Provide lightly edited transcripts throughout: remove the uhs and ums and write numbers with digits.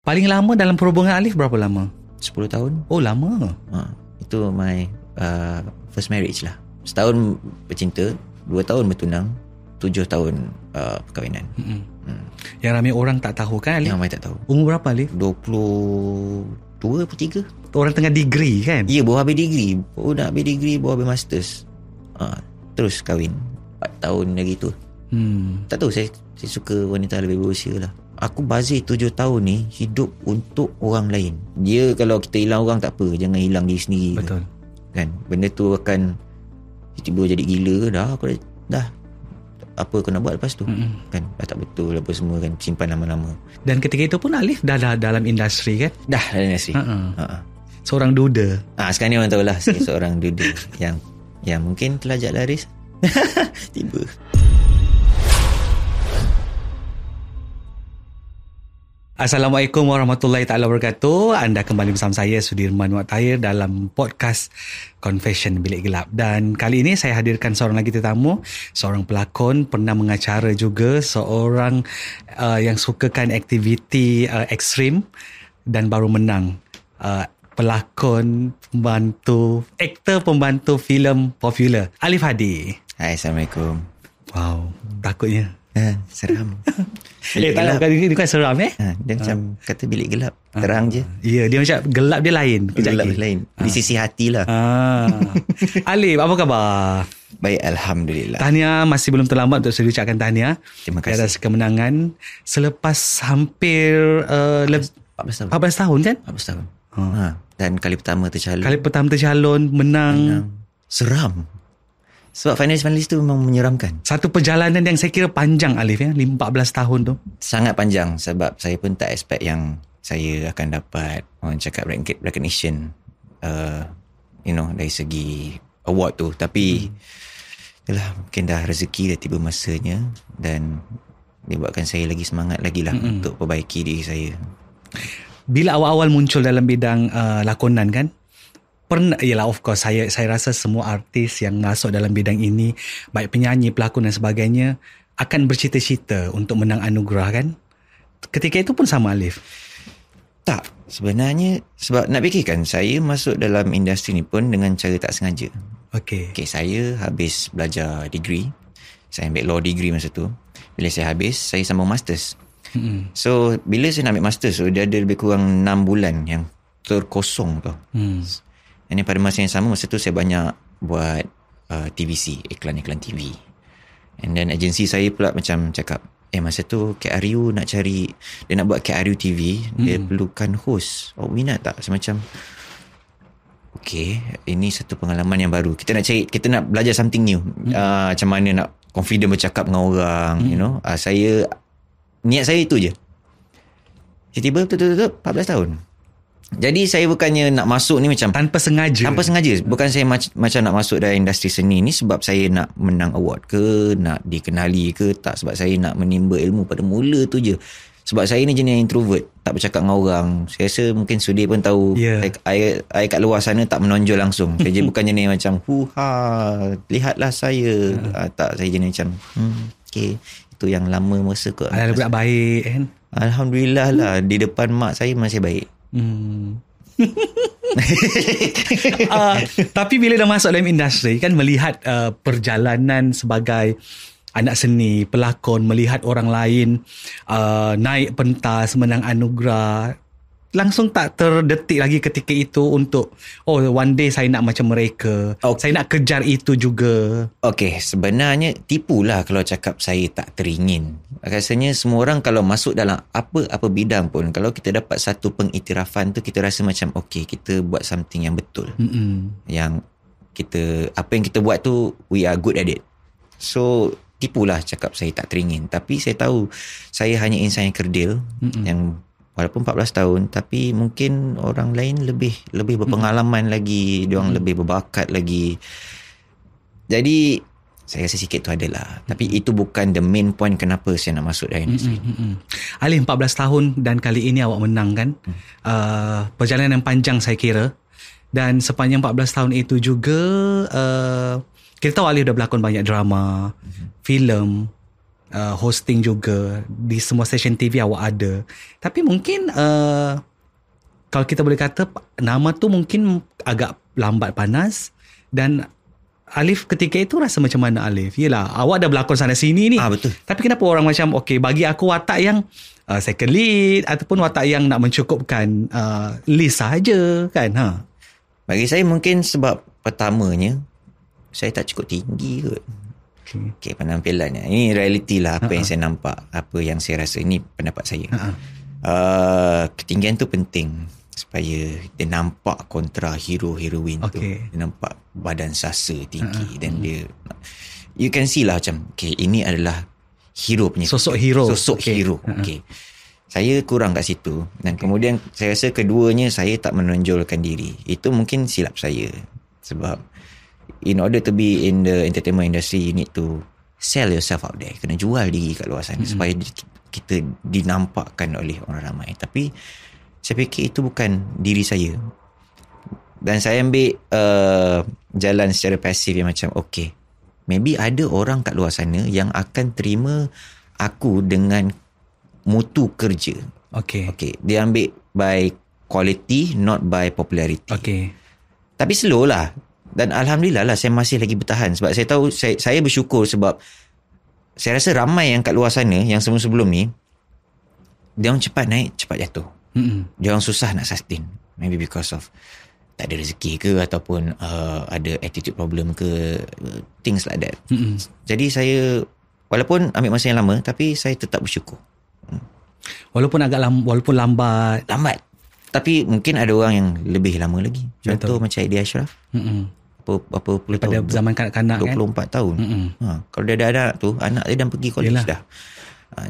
Paling lama dalam perhubungan Alif berapa lama? 10 tahun. Oh, lama. Itu my first marriage lah. Setahun bercinta, 2 tahun bertunang, 7 tahun perkahwinan. Yang ramai orang tak tahu kan Alif? Yang ramai tak tahu. Umur berapa Alif? 22 atau 3. Orang tengah degree kan? Ya, baru habis degree. Baru nak habis degree, baru habis masters. Terus kahwin 4 tahun lagi tu. Tak tahu, saya suka wanita lebih berusia lah. Aku bazir 7 tahun ni hidup untuk orang lain. Dia kalau kita hilang orang tak apa, jangan hilang diri sendiri. Betul. Kan? Benda tu akan tiba-tiba jadi gila ke dah. Aku dah apa kau nak buat lepas tu? Kan? Dah tak betul apa semua kan, simpan lama-lama. Dan ketika itu pun Alif dah dalam industri kan? Dah dalam industri. Seorang duda. Sekarang ni orang tahulah saya seorang duda yang mungkin telajak laris. Tiba. Assalamualaikum warahmatullahi taala wabarakatuh. Anda kembali bersama saya Sudirman Muhammad Tahir dalam podcast Confession Bilik Gelap. Dan kali ini saya hadirkan seorang lagi tetamu, seorang pelakon, pernah mengacara juga, seorang yang sukakan aktiviti ekstrim dan baru menang pelakon, aktor pembantu filem popular, Alif Hadi. Hai, Assalamualaikum. Wow, takutnya. Seram. Tak lah, ini kan seram dia macam kata bilik gelap, terang je. Ya, dia macam gelap dia lain. Gelap dia lain. Di sisi hati lah. Alif, apa khabar? Baik, Alhamdulillah. Tahniah, masih belum terlambat untuk saya ucapkan tahniah. Terima kasih. Atas kemenangan selepas hampir 14 tahun kan? 14 tahun. Dan kali pertama tercalon, menang. Seram. Sebab finalis tu memang menyeramkan. Satu perjalanan yang saya kira panjang Alif 14 tahun tu. Sangat panjang sebab saya pun tak expect yang saya akan dapat orang cakap recognition dari segi award tu. Tapi itulah, mungkin dah rezeki, dah tiba masanya dan dia buatkan saya lagi semangat lagi lah untuk perbaiki diri saya. Bila awal-awal muncul dalam bidang lakonan kan, yalah, of course saya rasa semua artis yang masuk dalam bidang ini, baik penyanyi, pelakon dan sebagainya, akan bercita-cita untuk menang anugerah kan. Ketika itu pun sama Alif? Tak, sebenarnya sebab nak fikirkan, saya masuk dalam industri ni pun dengan cara tak sengaja. Okay, saya habis belajar degree. Saya ambil law degree masa tu. Bila saya habis, saya sambung masters. So bila saya nak ambil masters, dia ada lebih kurang 6 bulan yang terkosong tu. Dan pada masa yang sama, masa tu saya banyak buat TVC, iklan-iklan TV. And then agensi saya pula macam cakap, masa tu KRU nak cari, dia nak buat KRU TV, dia perlukan host. Minat tak? Saya macam, okay, ini satu pengalaman yang baru. Kita nak belajar something new. Macam mana nak confident bercakap dengan orang, niat saya itu je. Tiba-tiba betul-betul 14 tahun. Jadi saya bukannya nak masuk ni macam tanpa sengaja. Bukan saya macam nak masuk dalam industri seni ni sebab saya nak menang award ke, nak dikenali ke, tak. Sebab saya nak menimba ilmu pada mula tu je. Sebab saya ni jenis introvert, tak bercakap dengan orang. Saya rasa mungkin Sudir pun tahu, saya kat luar sana tak menonjol langsung. Saya bukan jenis macam lihatlah saya. Tak, saya jenis macam okay, itu yang lama masa kot. Alhamdulillah baik kan? Alhamdulillah lah, di depan mak saya masih baik. Tapi bila dah masuk dalam industri kan, melihat perjalanan sebagai anak seni, pelakon, melihat orang lain naik pentas, menang anugerah, langsung tak terdetik lagi ketika itu untuk one day saya nak macam mereka, saya nak kejar itu juga? Okay, sebenarnya tipulah kalau cakap saya tak teringin. Rasanya semua orang kalau masuk dalam apa bidang pun, kalau kita dapat satu pengiktirafan tu, kita rasa macam okay, kita buat something yang betul. Yang apa yang kita buat tu, we are good at it. So tipulah cakap saya tak teringin. Tapi saya tahu saya hanya insan yang kerdil, yang walaupun 14 tahun, tapi mungkin orang lain lebih berpengalaman lagi, diorang lebih berbakat lagi. Jadi saya rasa sikit tu adalah. Tapi itu bukan the main point kenapa saya nak masuk dalam industri. Alif, 14 tahun dan kali ini awak menang kan. Perjalanan yang panjang saya kira. Dan sepanjang 14 tahun itu juga kita tahu Alif dah berlakon banyak drama, filem, hosting juga di semua stesen TV awak ada. Tapi mungkin kalau kita boleh kata nama tu mungkin agak lambat panas. Dan Alif ketika itu rasa macam mana Alif? Yelah, awak dah berlakon sana sini ni. Betul. Tapi kenapa orang macam bagi aku watak yang second lead ataupun watak yang nak mencukupkan list sahaja kan? Bagi saya mungkin sebab pertamanya saya tak cukup tinggi kot. Okay, penampilannya. Ini realiti lah apa yang saya nampak, apa yang saya rasa. Ini pendapat saya. Ketinggian tu penting supaya dia nampak kontra hero-heroin tu. Dia nampak badan sasa tinggi dan dia, you can see lah macam ini adalah hero punya sosok hero. Hero. Saya kurang kat situ. Dan kemudian saya rasa keduanya saya tak menonjolkan diri. Itu mungkin silap saya. Sebab in order to be in the entertainment industry, you need to sell yourself out there. Kena jual diri kat luar sana supaya kita dinampakkan oleh orang ramai. Tapi saya fikir itu bukan diri saya. Dan saya ambil jalan secara pasif yang macam maybe ada orang kat luar sana yang akan terima aku dengan mutu kerja. Dia ambil by quality, not by popularity. Tapi slow lah. Dan Alhamdulillah lah saya masih lagi bertahan. Sebab saya tahu, saya bersyukur sebab saya rasa ramai yang kat luar sana, yang sebelum-sebelum ni, dia orang cepat naik, cepat jatuh. Dia orang susah nak sustain. Maybe because of tak ada rezeki ke, ataupun ada attitude problem ke, things like that. Jadi saya walaupun ambil masa yang lama, tapi saya tetap bersyukur. Walaupun walaupun lambat, tapi mungkin ada orang yang lebih lama lagi. Contoh macam Eddie Ashraf. Apa puluh tahun, zaman kanak-kanak 24 tahun. Kalau dia ada anak tu, anak dia dah pergi college dah.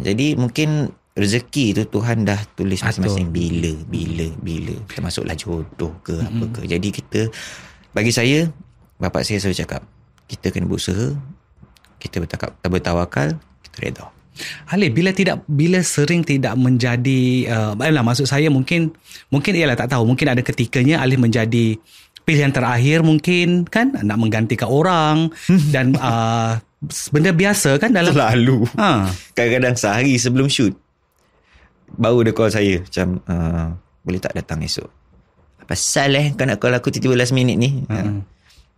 Jadi mungkin rezeki tu Tuhan dah tulis masing-masing bila termasuklah jodoh ke apa ke. Jadi kita, bagi saya, bapak saya selalu cakap, kita kena berusaha, kita bertawakal, kita redha. Alif, bila sering tidak menjadi maksud saya mungkin ialah tak tahu, mungkin ada ketikanya Alif menjadi pilihan terakhir mungkin kan, nak menggantikan orang dan benda biasa kan dalam lalu. Kadang-kadang sehari sebelum shoot baru dia call saya macam boleh tak datang esok? Pasal kau nak call aku tiba-tiba last minute ni?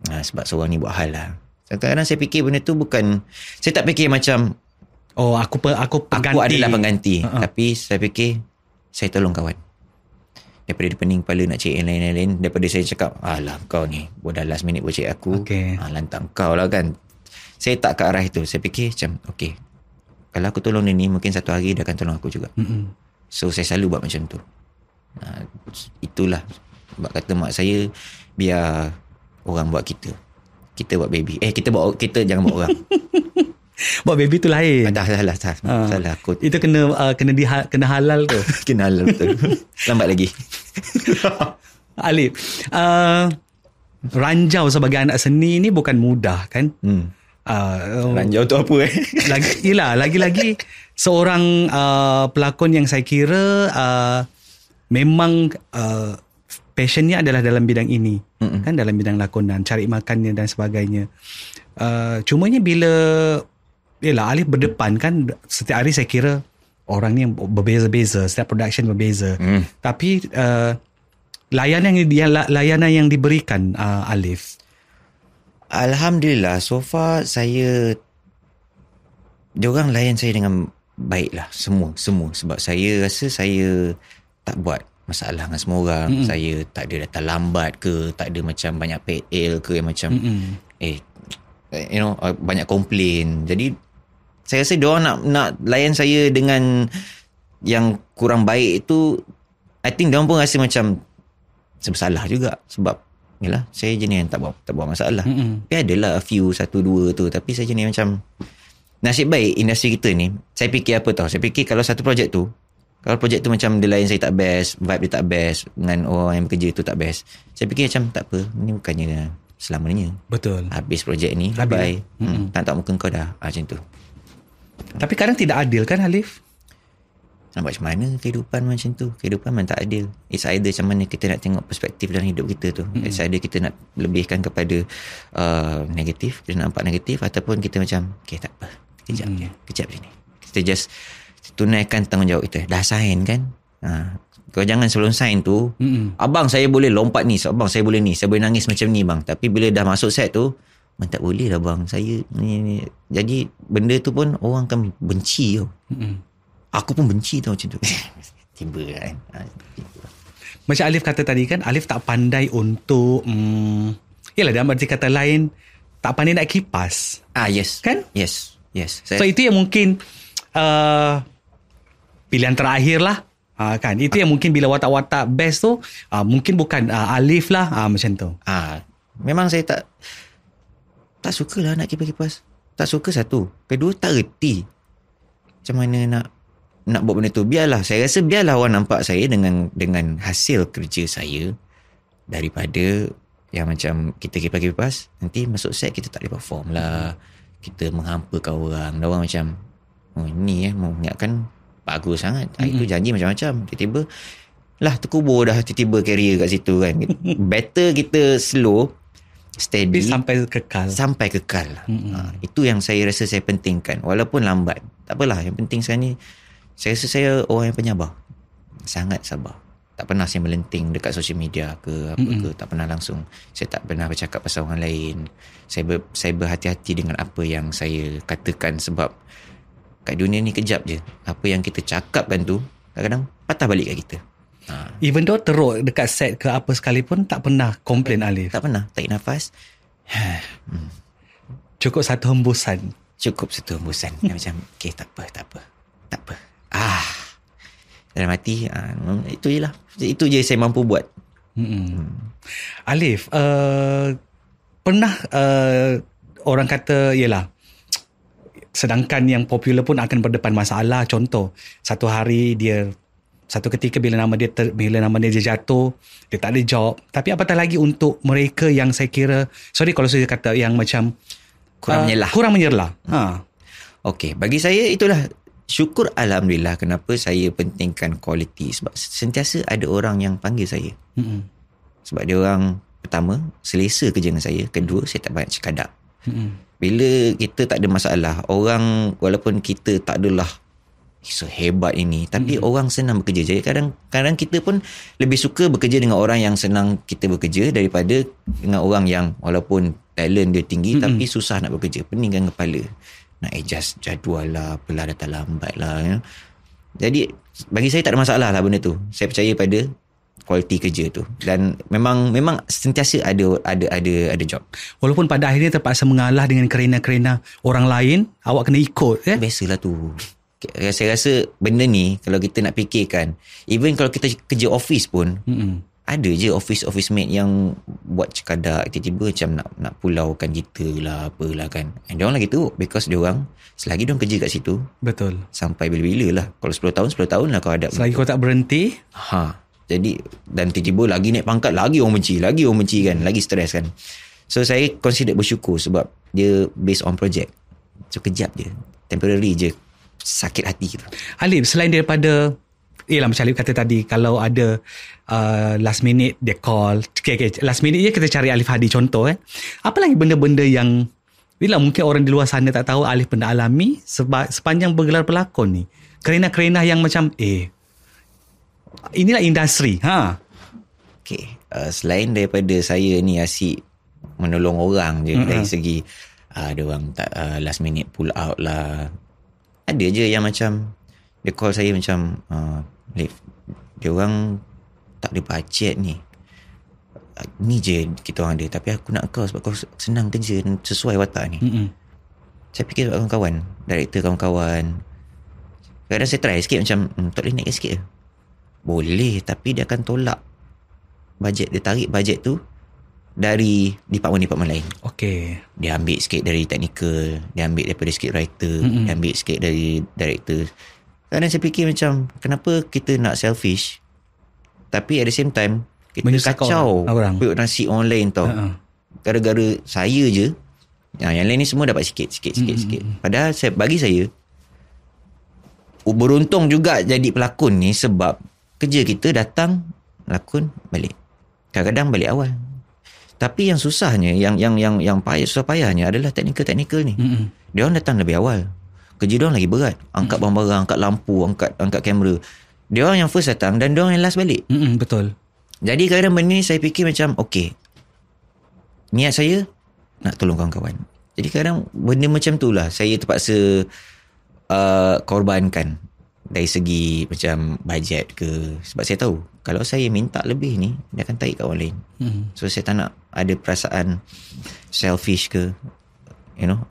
Sebab seorang ni buat hal lah. Kadang-kadang saya fikir benda tu bukan, saya tak fikir macam aku pengganti, aku adalah pengganti. Tapi saya fikir saya tolong kawan. Daripada dia pening kepala nak cek yang lain-lain, daripada saya cakap alah kau ni dah last minute buat cek aku, lantak kau lah kan. Saya tak ke arah itu. Saya fikir macam kalau aku tolong dia ni, mungkin satu hari dia akan tolong aku juga. So saya selalu buat macam tu. Itulah sebab kata mak saya, biar orang buat kita buat baby. Kita jangan buat orang. Buat baby tu lain. Salah aku. Itu kena halal tu. Kena halal betul. Lambat lagi. Alif, ranjau sebagai anak seni ni bukan mudah kan? Ranjau tu apa lagi-lagi seorang pelakon yang saya kira memang passionnya adalah dalam bidang ini. Kan, dalam bidang lakonan, cari makannya dan sebagainya. Cumanya bila Alif berdepan kan, setiap hari saya kira orang ni berbeza-beza, setiap production berbeza. Tapi layanan yang diberikan Alif, Alhamdulillah, so far diorang layan saya dengan baik lah. Semua. Sebab saya rasa saya tak buat masalah dengan semua orang. Saya tak ada datang lambat ke, tak ada macam banyak PL ke yang macam banyak komplain. Jadi saya rasa diorang nak layan saya dengan yang kurang baik itu, I think diorang pun rasa macam bersalah juga. Sebab yalah, saya jenis yang tak buat masalah. Tapi adalah a few, 1-2 tu. Tapi saya jenis macam, nasib baik industri kita ni, saya fikir apa tau, saya fikir kalau satu projek tu, kalau projek tu macam dia lain saya tak best, vibe dia tak best, dengan orang yang bekerja tu tak best, saya fikir macam tak apa, ni bukannya selamanya. Betul. Habis projek ni, bye. Tak muka kau dah. Macam tu. Tapi kadang tidak adil kan Alif? Nak buat macam mana kehidupan macam tu? Kehidupan memang tak adil. It's either macam mana kita nak tengok perspektif dalam hidup kita tu. It's either kita nak lebihkan kepada negatif, kita nak nampak negatif, ataupun kita macam tak apa, kejap je ni. Kita just tunaikan tanggungjawab kita. Dah sign kan? Kau jangan sebelum sign tu, abang saya boleh lompat ni, abang saya boleh ni, saya boleh nangis macam ni bang. Tapi bila dah masuk set tu, tak boleh lah bang, saya ni. Jadi benda tu pun orang akan benci tau. Aku pun benci tau macam tu. Tiba kan. Macam Alif kata tadi kan, Alif tak pandai untuk yalah, dalam arti kata lain, tak pandai nak kipas. Yes. Kan? Yes. So itu yang mungkin pilihan terakhir lah. Kan? Itu yang mungkin bila watak-watak best tu, mungkin bukan Alif lah, macam tu. Memang saya tak suka lah nak kipas-kipas. Tak suka satu. Kedua, tak reti macam mana nak buat benda tu. Biarlah, saya rasa biarlah orang nampak saya dengan hasil kerja saya, daripada yang macam kita kipas-kipas, nanti masuk set kita tak boleh perform lah, kita menghampakan orang. Orang macam ni mau ingatkan bagus sangat, itu janji macam-macam, tiba-tiba lah terkubur dah tiba-tiba career kat situ kan. Better kita slow, steady, sampai kekal. Itu yang saya rasa saya pentingkan. Walaupun lambat, tak apalah, yang penting sekarang ni saya rasa saya orang yang penyabar, sangat sabar. Tak pernah saya melenting dekat social media ke apa ke, tak pernah langsung. Saya tak pernah bercakap pasal orang lain. Saya berhati-hati dengan apa yang saya katakan, sebab kat dunia ni kejap je. Apa yang kita cakapkan tu kadang-kadang patah balik kat kita. Even though teruk dekat set ke apa sekalipun, tak pernah komplain Alif. Tak pernah. Tarik nafas. Cukup satu hembusan. Macam okay, tak apa. Dalam hati, itu je lah. Itu je saya mampu buat. Alif, pernah orang kata, yelah, sedangkan yang popular pun akan berdepan masalah. Contoh, satu ketika bila nama dia jatuh, dia tak ada job. Tapi apatah lagi untuk mereka yang saya kira, sorry kalau saya kata yang macam kurang menyerlah. Okey, bagi saya itulah syukur, alhamdulillah, kenapa saya pentingkan kualiti. Sebab sentiasa ada orang yang panggil saya. Sebab dia orang, pertama, selesa kerja dengan saya. Kedua, saya tak banyak cekadak. Bila kita tak ada masalah, orang, walaupun kita tak adalah sehebat ini, tapi orang senang bekerja. Jadi kadang-kadang kita pun lebih suka bekerja dengan orang yang senang kita bekerja, daripada dengan orang yang walaupun talent dia tinggi tapi susah nak bekerja, peningkan kepala, nak adjust jadual lah, apalah, datang lambat lah ya. Jadi bagi saya tak ada masalah lah benda tu. Saya percaya pada kualiti kerja tu, dan memang sentiasa ada job. Walaupun pada akhirnya terpaksa mengalah dengan kerena orang lain, awak kena ikut ya. Biasalah tu. Saya rasa benda ni kalau kita nak fikirkan, even kalau kita kerja office pun, ada je office mate yang buat cekadak, tiba-tiba macam nak pulaukan kita lah, apalah kan. And dia orang lagi teruk, because dia orang selagi dia orang kerja kat situ, betul, sampai bila-bila lah. Kalau 10 tahun lah kau ada. Selagi kau tak berhenti. Jadi, dan tiba-tiba lagi naik pangkat, lagi orang benci kan, lagi stres kan. So saya consider bersyukur, sebab dia based on project. So kejap je, temporary je, sakit hati gitu. Alif, selain daripada, macam Alif kata tadi, kalau ada last minute dia call, last minute je kita cari Alif Hadi contoh apa lagi benda-benda yang mungkin orang di luar sana tak tahu Alif pernah alami sepanjang bergelar pelakon ni, kerena-kerena yang macam inilah industri. Selain daripada saya ni asyik menolong orang je, dari segi ada orang tak last minute pull out lah, ada je yang macam dia call saya macam dia orang tak ada bajet ni je kita orang ada, tapi aku nak kau sebab kau senang kerja, sesuai watak ni. Saya fikir sebab kawan-kawan, director kawan-kawan, kadang saya try sikit macam tak boleh naik sikit. Boleh, tapi dia akan tolak bajet, dia tarik bajet tu dari department lain. Dia ambil sikit dari technical, dia ambil daripada script writer, dia ambil sikit dari director. Kadang saya fikir macam, kenapa kita nak selfish, tapi at the same time kita kacau periuk nasi orang lain tau. Gara-gara saya je, yang lain ni semua dapat sikit. Padahal bagi saya beruntung juga jadi pelakon ni, sebab kerja kita datang, lakon, balik. Kadang-kadang balik awal. Tapi yang susahnya, yang susah payahnya adalah teknikal ni. Dia orang datang lebih awal. kerja diorang lagi berat. Angkat barang-barang, angkat lampu, angkat kamera. Diorang yang first datang dan diorang yang last balik. Betul. Jadi kadang-kadang benda ni saya fikir macam, okay, niat saya nak tolong kawan-kawan. Jadi kadang benda macam tu lah saya terpaksa korbankan dari segi macam bajet ke. Sebab saya tahu kalau saya minta lebih ni, dia akan tarik kat orang lain. So saya tak nak ada perasaan selfish ke, you know.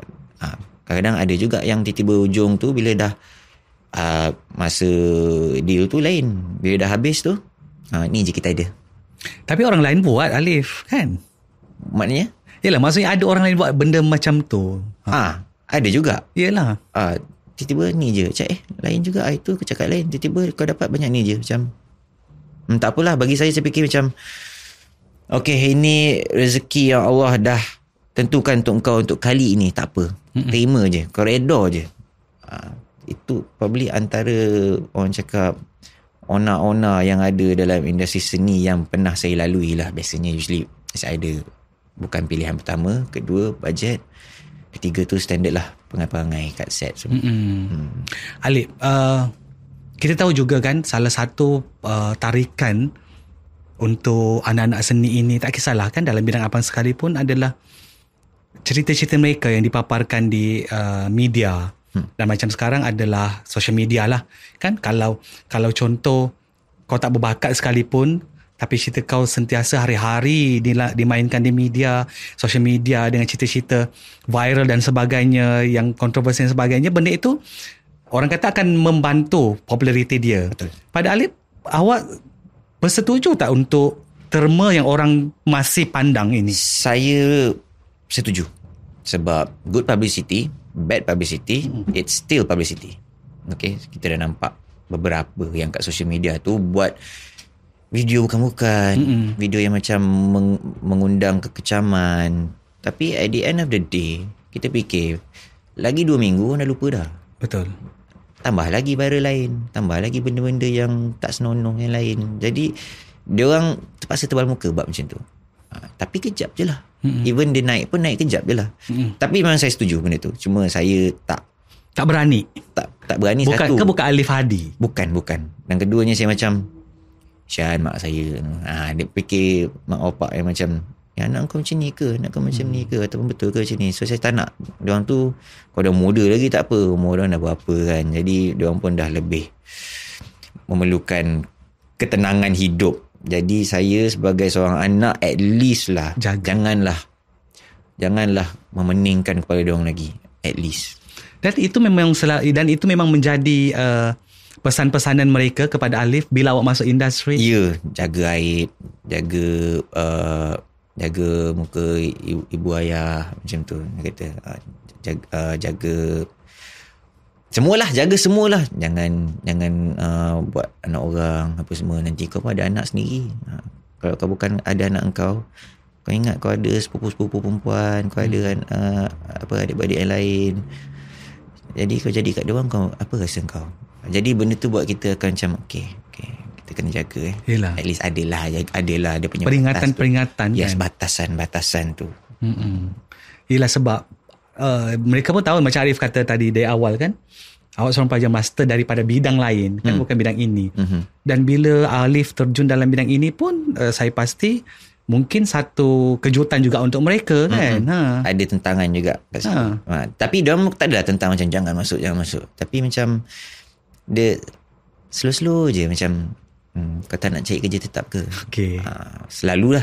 Kadang-kadang ada juga yang tiba-tiba ujung tu bila dah masa deal tu lain, bila dah habis tu ni je kita ada. Tapi orang lain buat, Alif, kan? Maknanya? Yelah, maksudnya ada orang lain buat benda macam tu. Ada juga. Yelah. Tiba-tiba ni je. Lain juga. Itu aku cakap lain. Tiba-tiba kau dapat banyak ni je. Macam, tak apalah. Bagi saya fikir macam, okay, ini rezeki yang Allah dah tentukan untuk kau untuk kali ini. Tak apa. Terima je. Kau redha je. Itu probably antara orang cakap ona-ona yang ada dalam industri seni yang pernah saya lalui lah. Biasanya usually saya ada. Bukan pilihan pertama. Kedua, bajet. Ketiga tu standard lah. Perangai-perangai kat set semua. Alif, kita tahu juga kan salah satu tarikan untuk anak-anak seni ini, tak kisahlah kan dalam bidang apa sekalipun, adalah cerita-cerita mereka yang dipaparkan di media. Dan macam sekarang adalah social media lah kan. Kalau contoh kau tak berbakat sekalipun, tapi cerita kau sentiasa hari-hari dimainkan di media, social media dengan cerita-cerita viral dan sebagainya, yang kontroversi dan sebagainya, benda itu orang kata akan membantu populariti dia. Betul. Pada Alif, awak bersetuju tak untuk terma yang orang masih pandang ini? Saya setuju. Sebab good publicity, bad publicity, it's still publicity. Okay, kita dah nampak beberapa yang kat social media tu buat video bukan-bukan, video yang macam mengundang kekecaman. Tapi at the end of the day, kita fikir, lagi 2 minggu dah lupa dah. Betul. Tambah lagi viral lain, tambah lagi benda-benda yang tak senonoh yang lain. Jadi, diorang terpaksa tebal muka buat macam tu. Tapi kejap je lah. Even dia naik pun naik kejap je lah. Tapi memang saya setuju benda tu. Cuma saya tak berani. Tak berani. Satu. Bukan Alif Hadi. Bukan. Dan keduanya saya macam, Syan, mak saya, dia fikir mak opak yang macam, ya, anak kau macam ni ke? Anak kau macam ni ke? Ataupun betul ke macam ni? So saya tak nak. Diorang tu, kalau dah muda lagi tak apa, umur diorang dah berapa kan. Jadi diorang pun dah lebih memerlukan ketenangan hidup. Jadi saya sebagai seorang anak, at least lah, janganlah memeningkan kepada diorang lagi. At least. Dan itu memang menjadi pesan-pesanan mereka kepada Alif bila awak masuk industri. Ya, jaga aib, jaga muka ibu ayah macam tu. Dia kata jaga semualah, jaga semualah. Jangan buat anak orang apa semua, nanti kau pun ada anak sendiri. Kalau kau bukan ada anak kau ingat kau ada sepupu-sepupu perempuan, kau ada adik-beradik yang lain. Jadi kau jadi kat diorang, kau apa rasa kau? Jadi benda tu buat kita akan macam okay, kita kena jaga. Yelah. At least adalah dia punya peringatan yes, kan? batasan tu. Yelah, sebab mereka pun tahu, macam Arif kata tadi dari awal kan, awak seorang pelajar master daripada bidang lain kan, bukan bidang ini. Dan bila Alif terjun dalam bidang ini pun, saya pasti mungkin satu kejutan juga untuk mereka kan. Ada tentangan juga kat situ. Tapi dia tak adalah tentang macam jangan masuk. Tapi macam dia slow-slow je macam kau tak nak cari kerja tetap ke? Okay. Selalu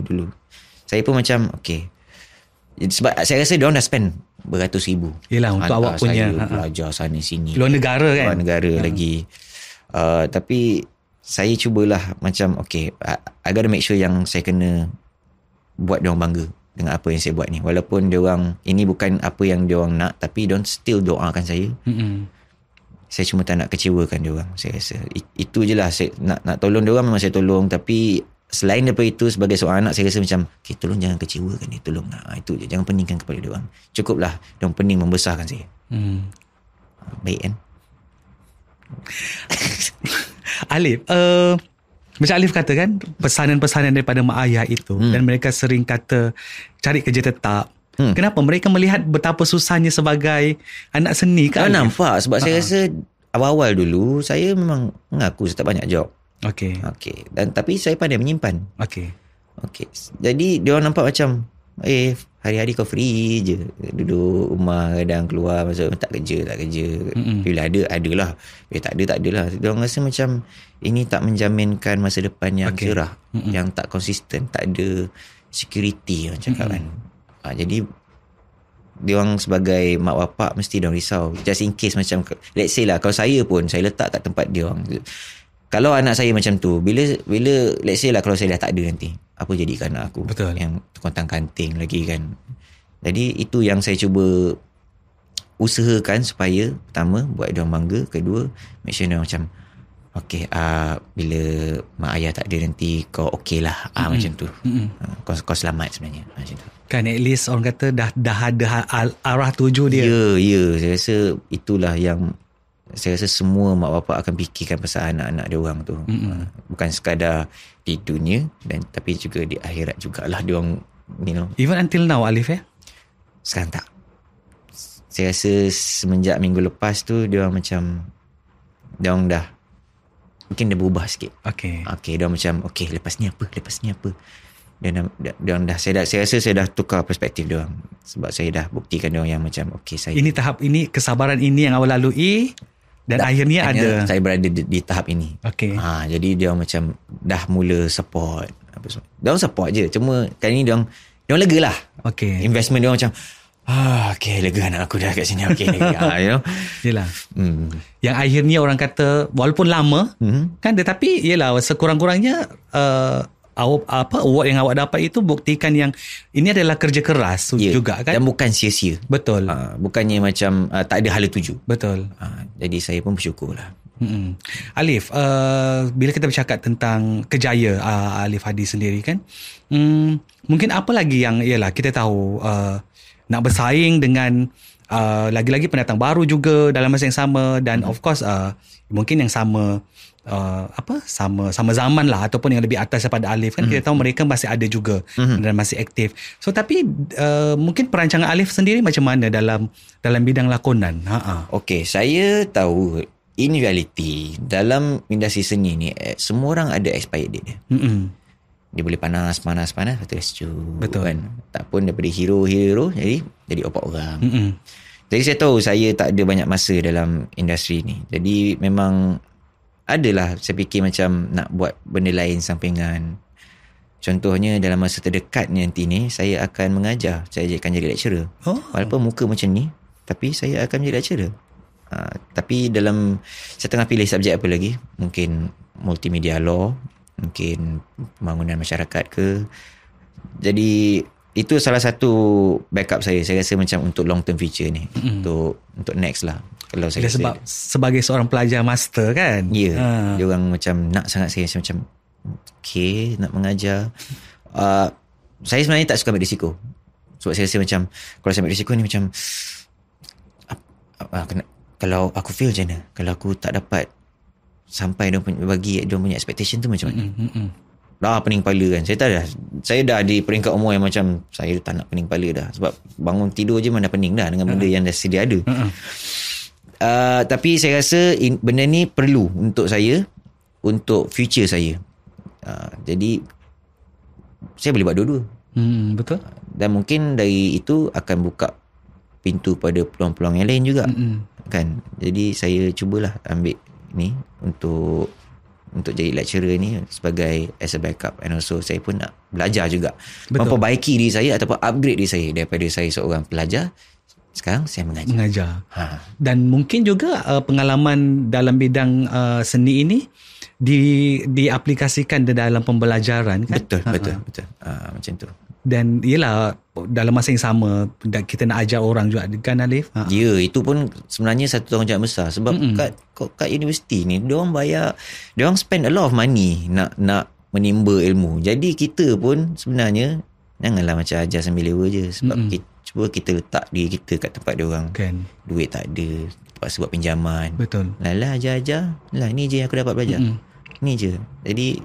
dulu. Saya pun macam okay. Sebab saya rasa diorang dah spend beratus ribu. Yelah, untuk awak punya saya belajar sana sini. Luar negara kan? Luar negara lagi. Tapi saya cubalah macam okay, I gotta make sure yang saya kena buat diorang bangga dengan apa yang saya buat ni. Walaupun diorang, ini bukan apa yang diorang nak, tapi diorang still doakan saya. Saya cuma tak nak kecewakan diorang. Saya rasa itu je lah. Saya nak tolong diorang, memang saya tolong. Tapi selain daripada itu, sebagai seorang anak, saya rasa macam okay, tolong jangan kecewakan dia. Tolong lah, itu je. Jangan peningkan kepada diorang. Cukuplah diorang pening membesarkan saya. Baik kan? Alif, macam Alif kata kan, pesanan-pesanan daripada mak ayah itu, dan mereka sering kata cari kerja tetap, Kenapa mereka melihat betapa susahnya sebagai anak seni kan? Nampak sebab saya rasa awal-awal dulu saya memang mengaku saya tak banyak job. Okey. Dan tapi saya pandai menyimpan. Okey. Jadi dia orang nampak macam hari-hari kau free je, duduk rumah, kadang keluar, masuk tak kerja. Bila adalah, bila tak adalah. Dia orang rasa macam ini tak menjaminkan masa depan yang cerah, yang tak konsisten, tak ada security orang cakap kan. Jadi dia orang sebagai mak bapak mesti dia orang risau, just in case macam let's say lah, kalau saya pun saya letak kat tempat dia orang, kalau anak saya macam tu, bila let's say lah kalau saya dah tak ada nanti, apa jadikan anak aku? Betul. Yang kontang-kanting lagi kan. Jadi itu yang saya cuba usahakan supaya pertama buat dia orang bangga, kedua make sure dia orang macam bila mak ayah tak ada nanti kau okey lah. Macam tu. Kau selamat sebenarnya. Macam tu. Kan at least orang kata dah ada arah tuju dia. Ya, saya rasa itulah yang saya rasa semua mak bapak akan fikirkan pasal anak-anak dia orang tu. Bukan sekadar di dunia tapi juga di akhirat jugalah dia orang, Even until now, Alif Sekarang tak. Saya rasa semenjak minggu lepas tu dia orang macam dah mungkin dah berubah sikit. Okey, dia orang macam lepas ni apa? Dia orang dah saya rasa saya dah tukar perspektif dia orang sebab saya dah buktikan dia orang yang macam saya ini tahap ini, kesabaran ini yang awal lalui dan akhirnya ada saya berada di tahap ini. Jadi dia orang macam dah mula support apa semua. Dia orang support je, cuma kali ni dia orang lega lah. Investment dia orang macam lega anak aku dah kat sini. Yelah. Yang akhirnya orang kata walaupun lama kan, tetapi yelah sekurang-kurangnya award yang awak dapat itu buktikan yang ini adalah kerja keras juga kan, dan bukan sia-sia. Betul. Bukannya macam tak ada hala tuju. Betul. Jadi saya pun bersyukur lah. Alif, bila kita bercakap tentang kejaya Alif Hadi sendiri kan, mungkin apa lagi yang kita tahu nak bersaing dengan lagi-lagi pendatang baru juga dalam masa yang sama, dan of course mungkin yang sama sama zaman lah ataupun yang lebih atas daripada Alif kan. Kita tahu mereka masih ada juga dan masih aktif. So tapi mungkin perancangan Alif sendiri macam mana dalam bidang lakonan? Saya tahu in reality dalam industri seni ni semua orang ada expired date dia. Dia boleh panas betul sejuk. Betul kan. Tak pun daripada hero jadi opak orang. Jadi saya tahu saya tak ada banyak masa dalam industri ni. Jadi memang adalah saya fikir macam nak buat benda lain sampingan. Contohnya dalam masa terdekat nanti ni saya akan mengajar. Saya akan jadi lecturer. Walaupun muka macam ni, tapi saya akan menjadi lecturer. Tapi saya tengah pilih subjek apa lagi. Mungkin multimedia law, mungkin pembangunan masyarakat ke. Jadi itu salah satu backup saya. Saya rasa macam untuk long term future ni. Untuk next lah. Kalau saya sebab sebagai seorang pelajar master kan. Dia orang macam nak sangat saya macam nak mengajar. Saya sebenarnya tak suka ambil risiko. Sebab saya rasa macam kalau saya ambil risiko ni macam kalau aku fail macam mana? Kalau aku tak dapat sampai dia punya expectation tu macam mana? Pening kepala kan. Saya dah di peringkat umur yang macam saya tak nak pening kepala dah. Sebab bangun tidur je mana pening dah dengan benda yang dah sedia ada. Tapi saya rasa benda ni perlu untuk saya, untuk future saya. Jadi saya boleh buat dua-dua. Betul. Dan mungkin dari itu akan buka pintu pada peluang-peluang yang lain juga. Kan. Jadi saya cubalah ambil ni untuk jadi lecturer ni sebagai as a backup, and also saya pun nak belajar juga. Memperbaiki diri saya ataupun upgrade diri saya daripada saya seorang pelajar. Sekarang saya mengajar. Dan mungkin juga pengalaman dalam bidang seni ini diaplikasikan dalam pembelajaran kan. Betul. Macam tu. Dan yelah dalam masa yang sama kita nak ajar orang juga kan Alif. Ya, itu pun sebenarnya satu tanggungjawab besar. Sebab kat universiti ni diorang bayar, diorang spend a lot of money nak menimba ilmu. Jadi kita pun sebenarnya janganlah macam ajar sambil lewa je. Sebab cuba kita letak diri kita kat tempat dia orang. Kan. Duit tak ada, terpaksa buat pinjaman. Betul. Lah ajar. Lah ni je yang aku dapat belajar. Ni je. Jadi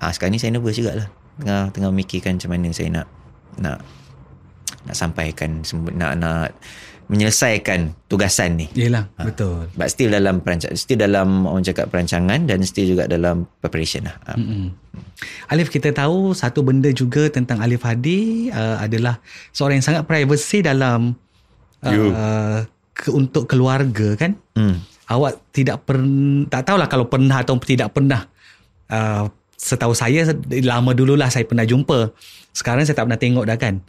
sekarang ni saya nervous jugalah. Tengah memikirkan macam mana saya nak nak sampaikan, nak menyelesaikan tugasan ni. Yelah, betul. But still dalam orang cakap perancangan dan still juga dalam preparation lah. Alif, kita tahu satu benda juga tentang Alif Hadi adalah seorang yang sangat privacy dalam untuk keluarga kan. Awak tak tahulah kalau pernah atau tidak pernah. Setahu saya lama dululah saya pernah jumpa. Sekarang saya tak pernah tengok dah kan.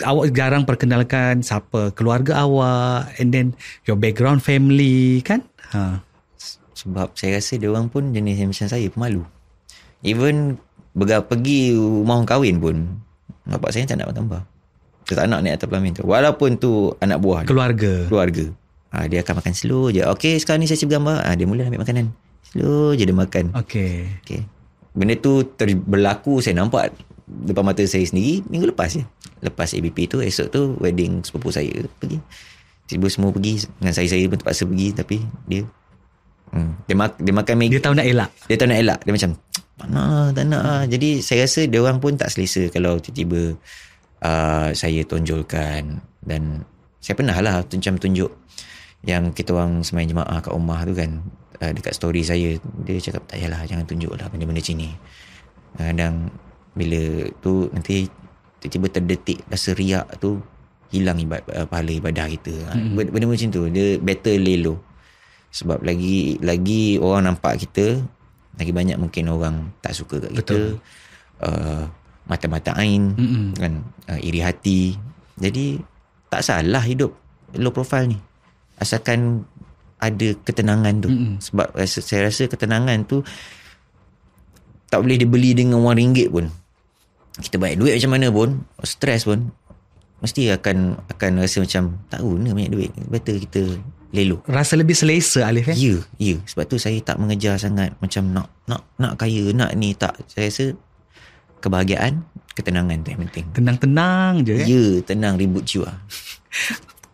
Awak jarang perkenalkan siapa keluarga awak, and then your background family kan. Sebab saya rasa dia orang pun jenis yang macam saya, pemalu. Even pergi rumah orang kahwin pun, bapak saya tak nak tambah. Dia tak nak naik atas pelamin tu, walaupun tu anak buah keluarga. Dia akan makan slow je. Okay, sekarang ni saya cip gambar. Dia mula ambil makanan, slow je dia makan. Okay. Benda tu berlaku, saya nampak depan mata saya sendiri minggu lepas je. Lepas ABP tu, esok tu wedding sepupu saya pergi. Tiba semua pergi dengan saya pun terpaksa pergi. Tapi dia makan Maggi. Dia tahu nak elak. Dia macam tak nak. Jadi saya rasa dia orang pun tak selesa kalau tiba-tiba saya tonjolkan. Dan saya pernah lah macam tunjuk yang kita orang semain jemaah kat rumah tu kan, dekat story saya. Dia cakap tak payahlah, jangan tunjuk lah benda-benda macam ni. Kadang bila tu nanti tiba-tiba terdetik rasa riak tu, hilang pahala ibadah kita. Benda macam tu dia better lay low. Sebab lagi orang nampak kita, lagi banyak mungkin orang tak suka kat kita. Mata-mata ain kan, iri hati. Jadi tak salah hidup low profile ni, asalkan ada ketenangan tu. Sebab saya rasa ketenangan tu tak boleh dibeli dengan RM1 pun. Kita banyak duit macam mana pun, stres pun, mesti akan rasa macam tak guna banyak duit, better kita lelu. Rasa lebih selesa Alif Ya. Sebab tu saya tak mengejar sangat macam nak kaya, nak ni, tak. Saya rasa kebahagiaan, ketenangan tu yang penting. Tenang-tenang je. Ya, tenang, ribut jiwa.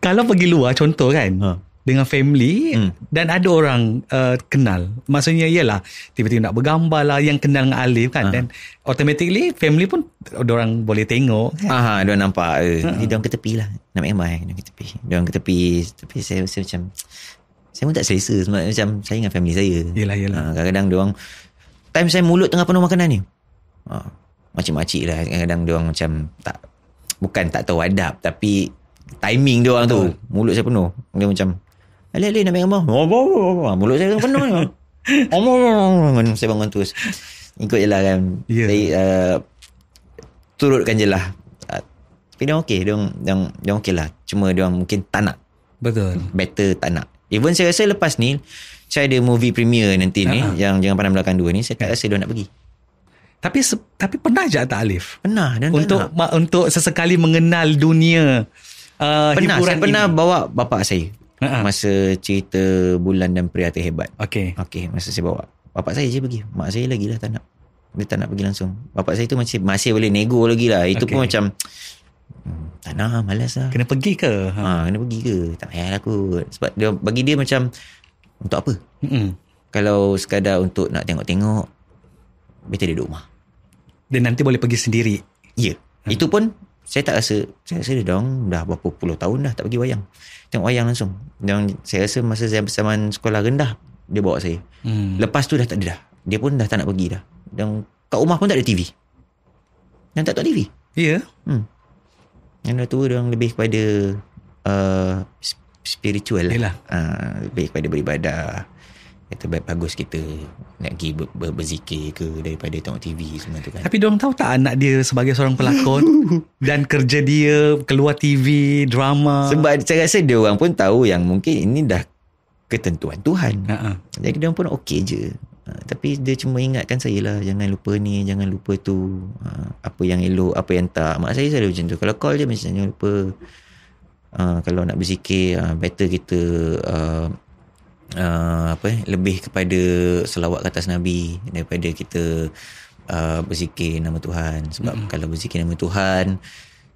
Kalau pergi luar contoh kan, dengan family dan ada orang kenal, maksudnya ialah tiba-tiba nak bergambar lah yang kenal dengan Alif kan, dan automatically family pun orang boleh tengok kan? Diorang nampak diorang ke tepi lah, nak memang diorang ke tepi. Tapi saya rasa macam saya pun tak selesa sebab macam saya dengan family saya. Yelah. Kadang-kadang diorang time saya mulut tengah penuh makanan ni, makcik-makcik lah, kadang-kadang diorang macam bukan tak tahu adab, tapi timing diorang tu, mulut saya penuh, dia macam Alih-alih nak ambil gambar, mulut saya penuh ni. Saya bangun terus, ikut je lah kan. Saya turutkan je lah. Tapi dia okey, dia okey lah. Cuma dia mungkin tak nak. Betul. Better tak nak. Even saya rasa lepas ni saya ada movie premiere nanti ni, yang Jangan Pandang Belakang 2 ni, saya tak rasa dia nak pergi. Tapi pernah je tak Alif? Pernah. Dan untuk sesekali mengenal dunia pernah. Hiburan saya pernah ini. Bawa bapa saya masa cerita Bulan dan Pria Terhebat. Okey, masa saya bawa bapak saya je pergi. Mak saya lagi lah tak nak. Dia tak nak pergi langsung. Bapak saya tu masih boleh nego lagi lah. Itu pun macam tak nak, malas lah. Kena pergi ke? Kena pergi ke? Tak payah lah kot. Sebab bagi dia macam, untuk apa? Kalau sekadar untuk nak tengok-tengok, better dia duduk rumah. Dan nanti boleh pergi sendiri. Ya. Itu pun saya tak rasa. Saya rasa dia dah berapa puluh tahun dah tak pergi wayang. Tengok wayang langsung. Dan saya rasa masa zaman sekolah rendah, dia bawa saya. Lepas tu dah tak ada dah. Dia pun dah tak nak pergi dah. Dan kat rumah pun tak ada TV. Yang tak tengok TV. Ya. Yang dah tua, dia lebih kepada spiritual lah. Lebih kepada beribadah. Kata bagus kita nak pergi berzikir ke daripada tengok TV semua tu kan. Tapi diorang tahu tak anak dia sebagai seorang pelakon dan kerja dia keluar TV, drama. Sebab saya rasa dia orang pun tahu yang mungkin ini dah ketentuan Tuhan. Jadi dia orang pun okey je. Tapi dia cuma ingatkan saya lah, jangan lupa ni, jangan lupa tu, apa yang elok, apa yang tak. Mak saya selalu macam tu. Kalau call je macam jangan lupa, kalau nak berzikir, better kita lebih kepada selawat ke atas Nabi daripada kita berzikir nama Tuhan. Sebab kalau berzikir nama Tuhan,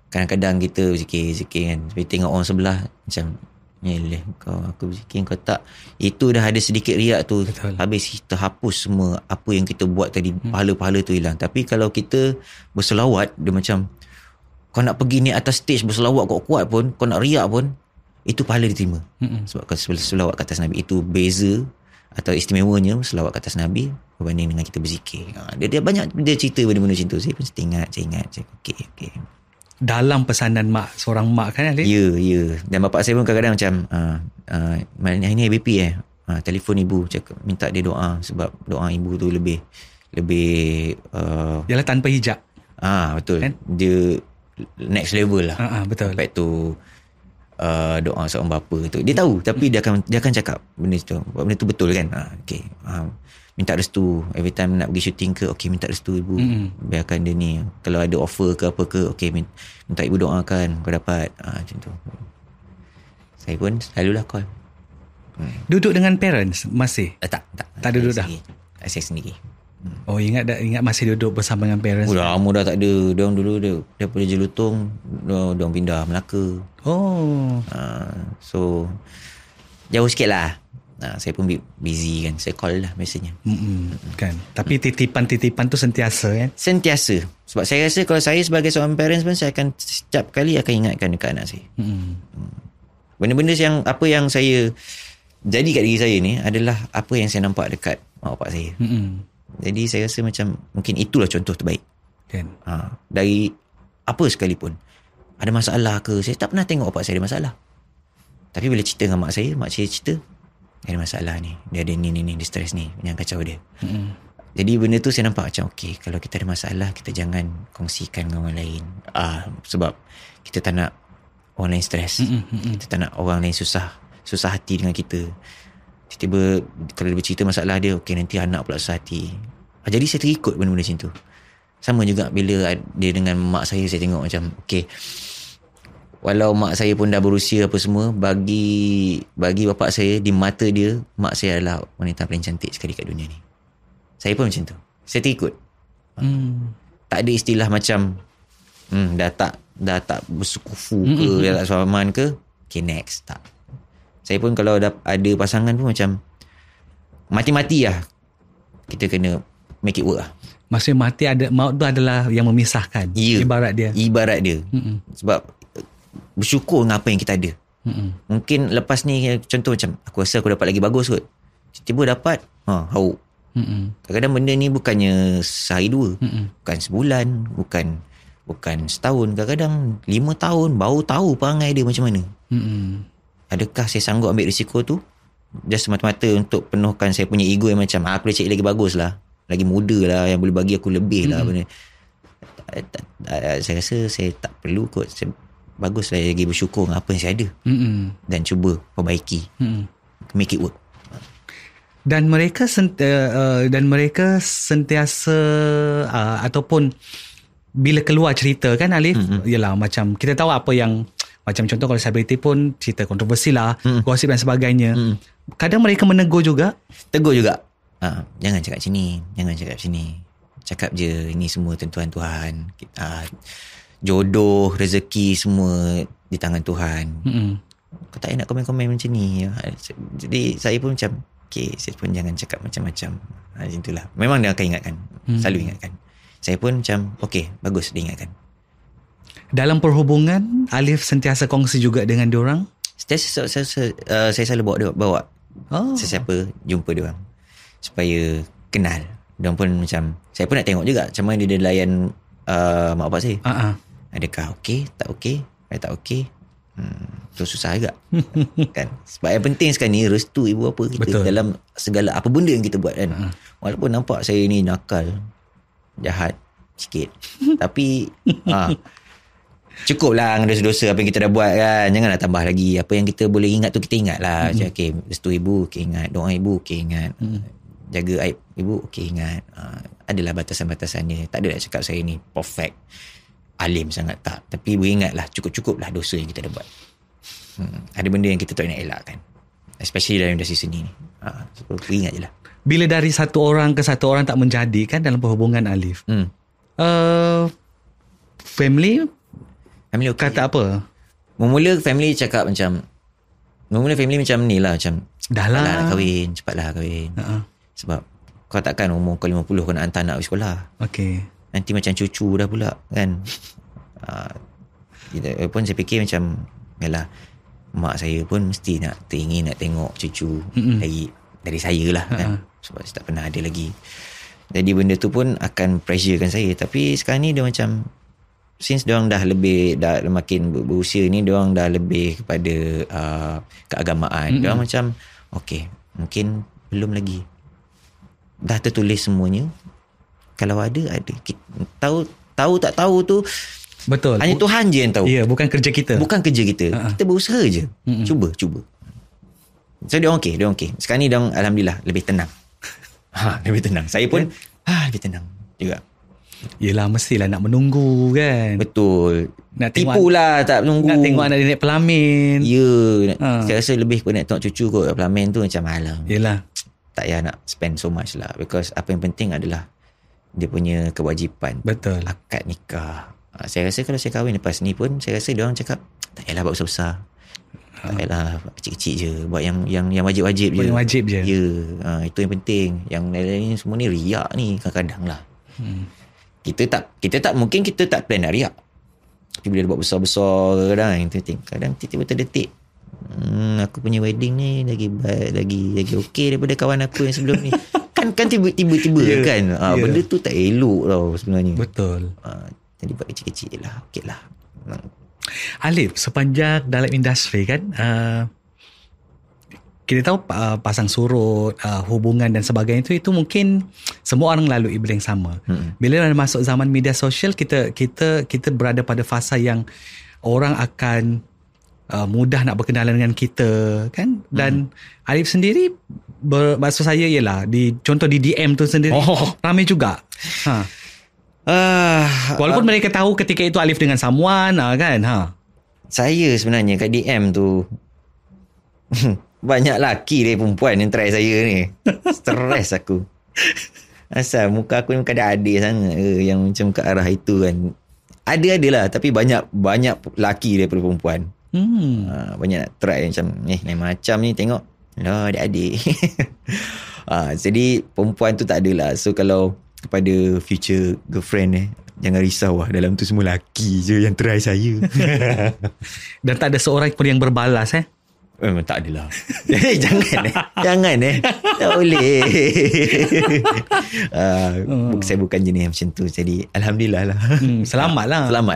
kadang-kadang kita berzikir kan, tapi tengok orang sebelah macam, yelah aku berzikir kau tak, itu dah ada sedikit riak tu. Betul. Habis kita hapus semua apa yang kita buat tadi, pahala-pahala tu hilang. Tapi kalau kita berselawat, dia macam Kau nak pergi ni atas stage berselawat kuat-kuat pun, kau nak riak pun, itu pahala diterima. Sebab kau selawat ke atas Nabi. Itu beza atau istimewanya selawat ke atas Nabi berbanding dengan kita berzikir. Dia banyak dia cerita benda-benda macam tu. Saya pun ingat. Okey. Dalam pesanan seorang mak kan Alif? Ya. Dan bapak saya pun kadang-kadang macam hari ni ABP telefon ibu cakap minta dia doa, sebab doa ibu tu lebih ialah tanpa hijab. Betul kan? Dia next level lah. Betul. Baik tu doa seorang bapa tu. Dia tahu tapi dia akan cakap benda tu betul kan. Okey. Minta restu every time nak pergi syuting ke, okey minta restu ibu. Biarkan dia ni kalau ada offer ke apa ke, okey minta ibu doakan kau dapat. Macam tu. Saya pun selalulah call. Duduk dengan parents masih? Tak duduk dah. Saya sendiri. Oh, ingat masih duduk bersama dengan parents? Dah lama dah tak ada. Diorang dulu daripada Jelutong diorang pindah Melaka. So jauh sikit lah. Saya pun busy kan. Saya call lah biasanya. Kan. Tapi titipan-titipan tu sentiasa kan? Sentiasa. Sebab saya rasa kalau saya sebagai seorang parents pun, saya akan setiap kali akan ingatkan dekat anak saya. Benda-benda apa yang saya jadi kat diri saya ni adalah apa yang saya nampak dekat mak bapak saya. Jadi saya rasa macam mungkin itulah contoh terbaik kan? Dari apa sekalipun ada masalah ke, saya tak pernah tengok bapak saya ada masalah. Tapi bila cerita dengan mak saya cerita dia ada masalah ni, dia ada ni dia stres ni, yang kacau dia. Jadi benda tu saya nampak macam okey, kalau kita ada masalah kita jangan kongsikan dengan orang lain. Sebab kita tak nak orang lain stres. Kita tak nak orang lain susah hati dengan kita. Tiba-tiba kalau dia bercerita masalah dia, okey nanti anak pula susah hati. Jadi saya terikut benda-benda macam tu. Sama juga bila dia dengan mak saya tengok macam okey, walau mak saya pun dah berusia apa semua, bagi bapak saya, di mata dia, mak saya adalah wanita paling cantik sekali kat dunia ni. Saya pun macam tu. Saya terikut. Tak ada istilah macam dah tak bersukufu ke, dah tak suaman ke, okay next, tak. Saya pun kalau ada pasangan pun macam mati-mati lah, kita kena make it work lah. Maksudnya maut tu adalah yang memisahkan. Ibarat dia. Sebab bersyukur dengan apa yang kita ada. Mungkin lepas ni contoh macam aku rasa aku dapat lagi bagus kot, tiba-tiba dapat hauk. Kadang-kadang benda ni bukannya sehari dua, bukan sebulan, bukan setahun, kadang-kadang 5 tahun baru tahu perangai dia macam mana. Adakah saya sanggup ambil risiko tu just semata-mata untuk penuhkan saya punya ego yang macam aku boleh cari lagi bagus lah, lagi muda lah, yang boleh bagi aku lebih lah benda. Saya rasa saya tak perlu kot. Bagus lah lagi bersyukur dengan apa yang saya ada, dan cuba perbaiki, make it work. Dan mereka sentiasa ataupun bila keluar cerita kan Alif, ialah macam kita tahu apa yang, macam contoh kalau selebriti pun cerita kontroversi lah, gosip dan sebagainya. Kadang mereka menegur juga. Tegur juga. Jangan cakap sini, jangan cakap sini. Cakap je ini semua tentuan Tuhan. Jodoh, rezeki semua di tangan Tuhan. Kau tak nak komen-komen macam ni. Jadi saya pun macam okay, saya pun jangan cakap macam-macam. Macam itulah. Memang dia akan ingatkan. Selalu ingatkan. Saya pun macam okay, bagus dia ingatkan. Dalam perhubungan, Alif sentiasa kongsi juga dengan diorang? Saya selalu bawa sesiapa jumpa diorang supaya kenal. Diorang pun macam, saya pun nak tengok juga macam mana dia layan mak bapak saya. Adakah okey, tak okey, tak okey. Tu susah juga. Kan? Sebab yang penting sekarang ni restu ibu bapa kita. Betul. Dalam segala apa benda yang kita buat kan. Walaupun nampak saya ni nakal, jahat sikit, tapi cukup lah dengan dosa-dosa apa yang kita dah buat kan. Janganlah tambah lagi. Apa yang kita boleh ingat tu kita ingat lah. Okay, restu ibu, okay, ingat. Doa ibu, okay, ingat. Jaga aib ibu, okay, ingat. Adalah batasan-batasannya. Tak ada nak cakap saya ni perfect, alim sangat, tak. Tapi beringatlah, cukup-cukup lah dosa yang kita dah buat. Ada benda yang kita tak nak elakkan, especially dalam industri seni ni. So beringat je lah. Bila dari satu orang ke satu orang tak menjadi kan dalam perhubungan Alif, family okay. Kata apa? Mula family cakap macam, family macam ni lah, macam dah lah nak kahwin, cepatlah kahwin. Sebab kau takkan umur kau 50 kau nak hantar anak pergi sekolah. Okay. Nanti macam cucu dah pula kan. Pun saya fikir macam, yalah, mak saya pun mesti teringin nak tengok cucu dari saya lah kan. Sebab saya tak pernah ada lagi. Jadi benda tu pun akan pressurekan saya. Tapi sekarang ni dia macam, since diorang dah makin berusia ni, diorang dah lebih kepada keagamaan. Diorang macam, okay, mungkin belum lagi. Dah tertulis semuanya. Kalau ada. Tahu tak tahu tu, betul, hanya Tuhan je yang tahu. Ya, bukan kerja kita. Kita berusaha je. Cuba. So dia okay. Sekarang ni dia alhamdulillah lebih tenang. Lebih tenang. Saya pun lebih tenang juga. Yelah, mestilah nak menunggu kan. Betul. Nak tipu lah, tak menunggu. Nak tengok anak dia naik pelamin. Saya rasa lebih kepada nak tengok cucu kot. Pelamin tu macam malam. Yelah, tak payah nak spend so much lah. Because apa yang penting adalah dia punya kewajipan. Betul. Akad nikah. Saya rasa kalau saya kahwin lepas ni pun, saya rasa dia orang cakap, tak payahlah buat besar-besar. Tak payahlah kecil-kecil je. Buat yang wajib-wajib je. Yang wajib je. Ya, itu yang penting. Yang lain-lain semua ni riak ni kadang-kadang lah. Kita tak mungkin kita tak plan nak riak. Tapi bila dia buat besar-besar kadang-kadang, kadang tiba-tiba terdetik. Aku punya wedding ni lagi okey daripada kawan aku yang sebelum ni. kan tiba-tiba kan. Benda tu tak elok tau sebenarnya. Betul. Jadi buat kecil-kecil lah. Okey lah. Alif, sepanjang dalam industri kan, kita tahu pasang surut, hubungan dan sebagainya itu mungkin semua orang lalui benda yang sama. Bila masuk zaman media sosial, kita berada pada fasa yang orang akan mudah nak berkenalan dengan kita kan. Dan Alif sendiri, maksud saya ialah contoh di DM tu sendiri ramai juga. Walaupun mereka tahu ketika itu Alif dengan someone kan. Saya sebenarnya kat DM tu banyak lelaki dia perempuan yang try saya ni. Stres aku. Asal muka aku ni bukan ada sangat yang macam ke arah itu kan. Ada lah, tapi banyak lelaki daripada perempuan. Banyak nak try macam lain macam ni, tengok lah adik-adik. Jadi perempuan tu tak adalah. So kalau kepada future girlfriend jangan risau lah, dalam tu semua lelaki je yang try saya. Dan tak ada seorang pun yang berbalas tak adalah. Jangan tak boleh. Saya bukan jenis macam tu. Jadi alhamdulillah lah. Selamat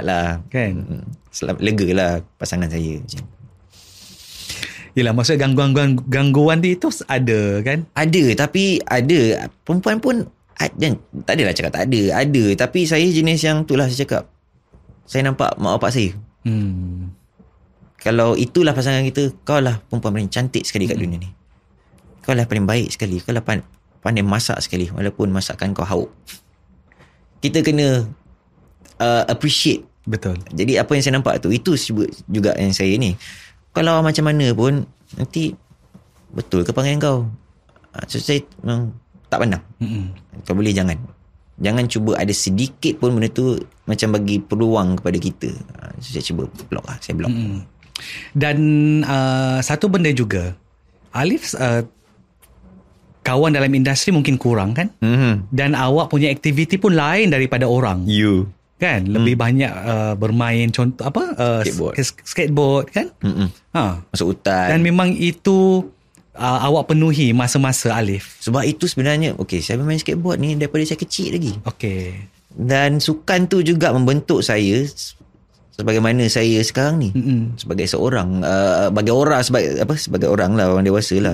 lah kan. Lega lah pasangan saya macam. Yelah, maksudnya gangguan itu ada kan? Ada, tapi ada perempuan pun tak adalah cakap tak ada. Ada, tapi saya jenis yang itulah saya cakap. Saya nampak mak bapak saya. Kalau itulah pasangan kita, kau lah perempuan paling cantik sekali kat dunia ni. Kau lah paling baik sekali. Kau lah pandai masak sekali, walaupun masakan kau hauk. Kita kena appreciate. Betul. Jadi apa yang saya nampak tu, itu juga yang saya ni. Kalau macam mana pun, nanti betul ke panggilan kau? So saya memang tak pandang. Kau boleh jangan cuba ada sedikit pun benda tu macam bagi peluang kepada kita. So saya cuba block lah. Saya block. Dan satu benda juga, Alif kawan dalam industri mungkin kurang kan? Dan awak punya aktiviti pun lain daripada orang. Kan? Lebih banyak bermain contoh skateboard kan? Masuk hutan. Dan memang itu awak penuhi masa-masa Alif. Sebab itu sebenarnya, saya bermain skateboard ni daripada saya kecil lagi. Dan sukan tu juga membentuk saya sebagaimana saya sekarang ni. Sebagai seorang sebagai orang lah, orang dewasa lah.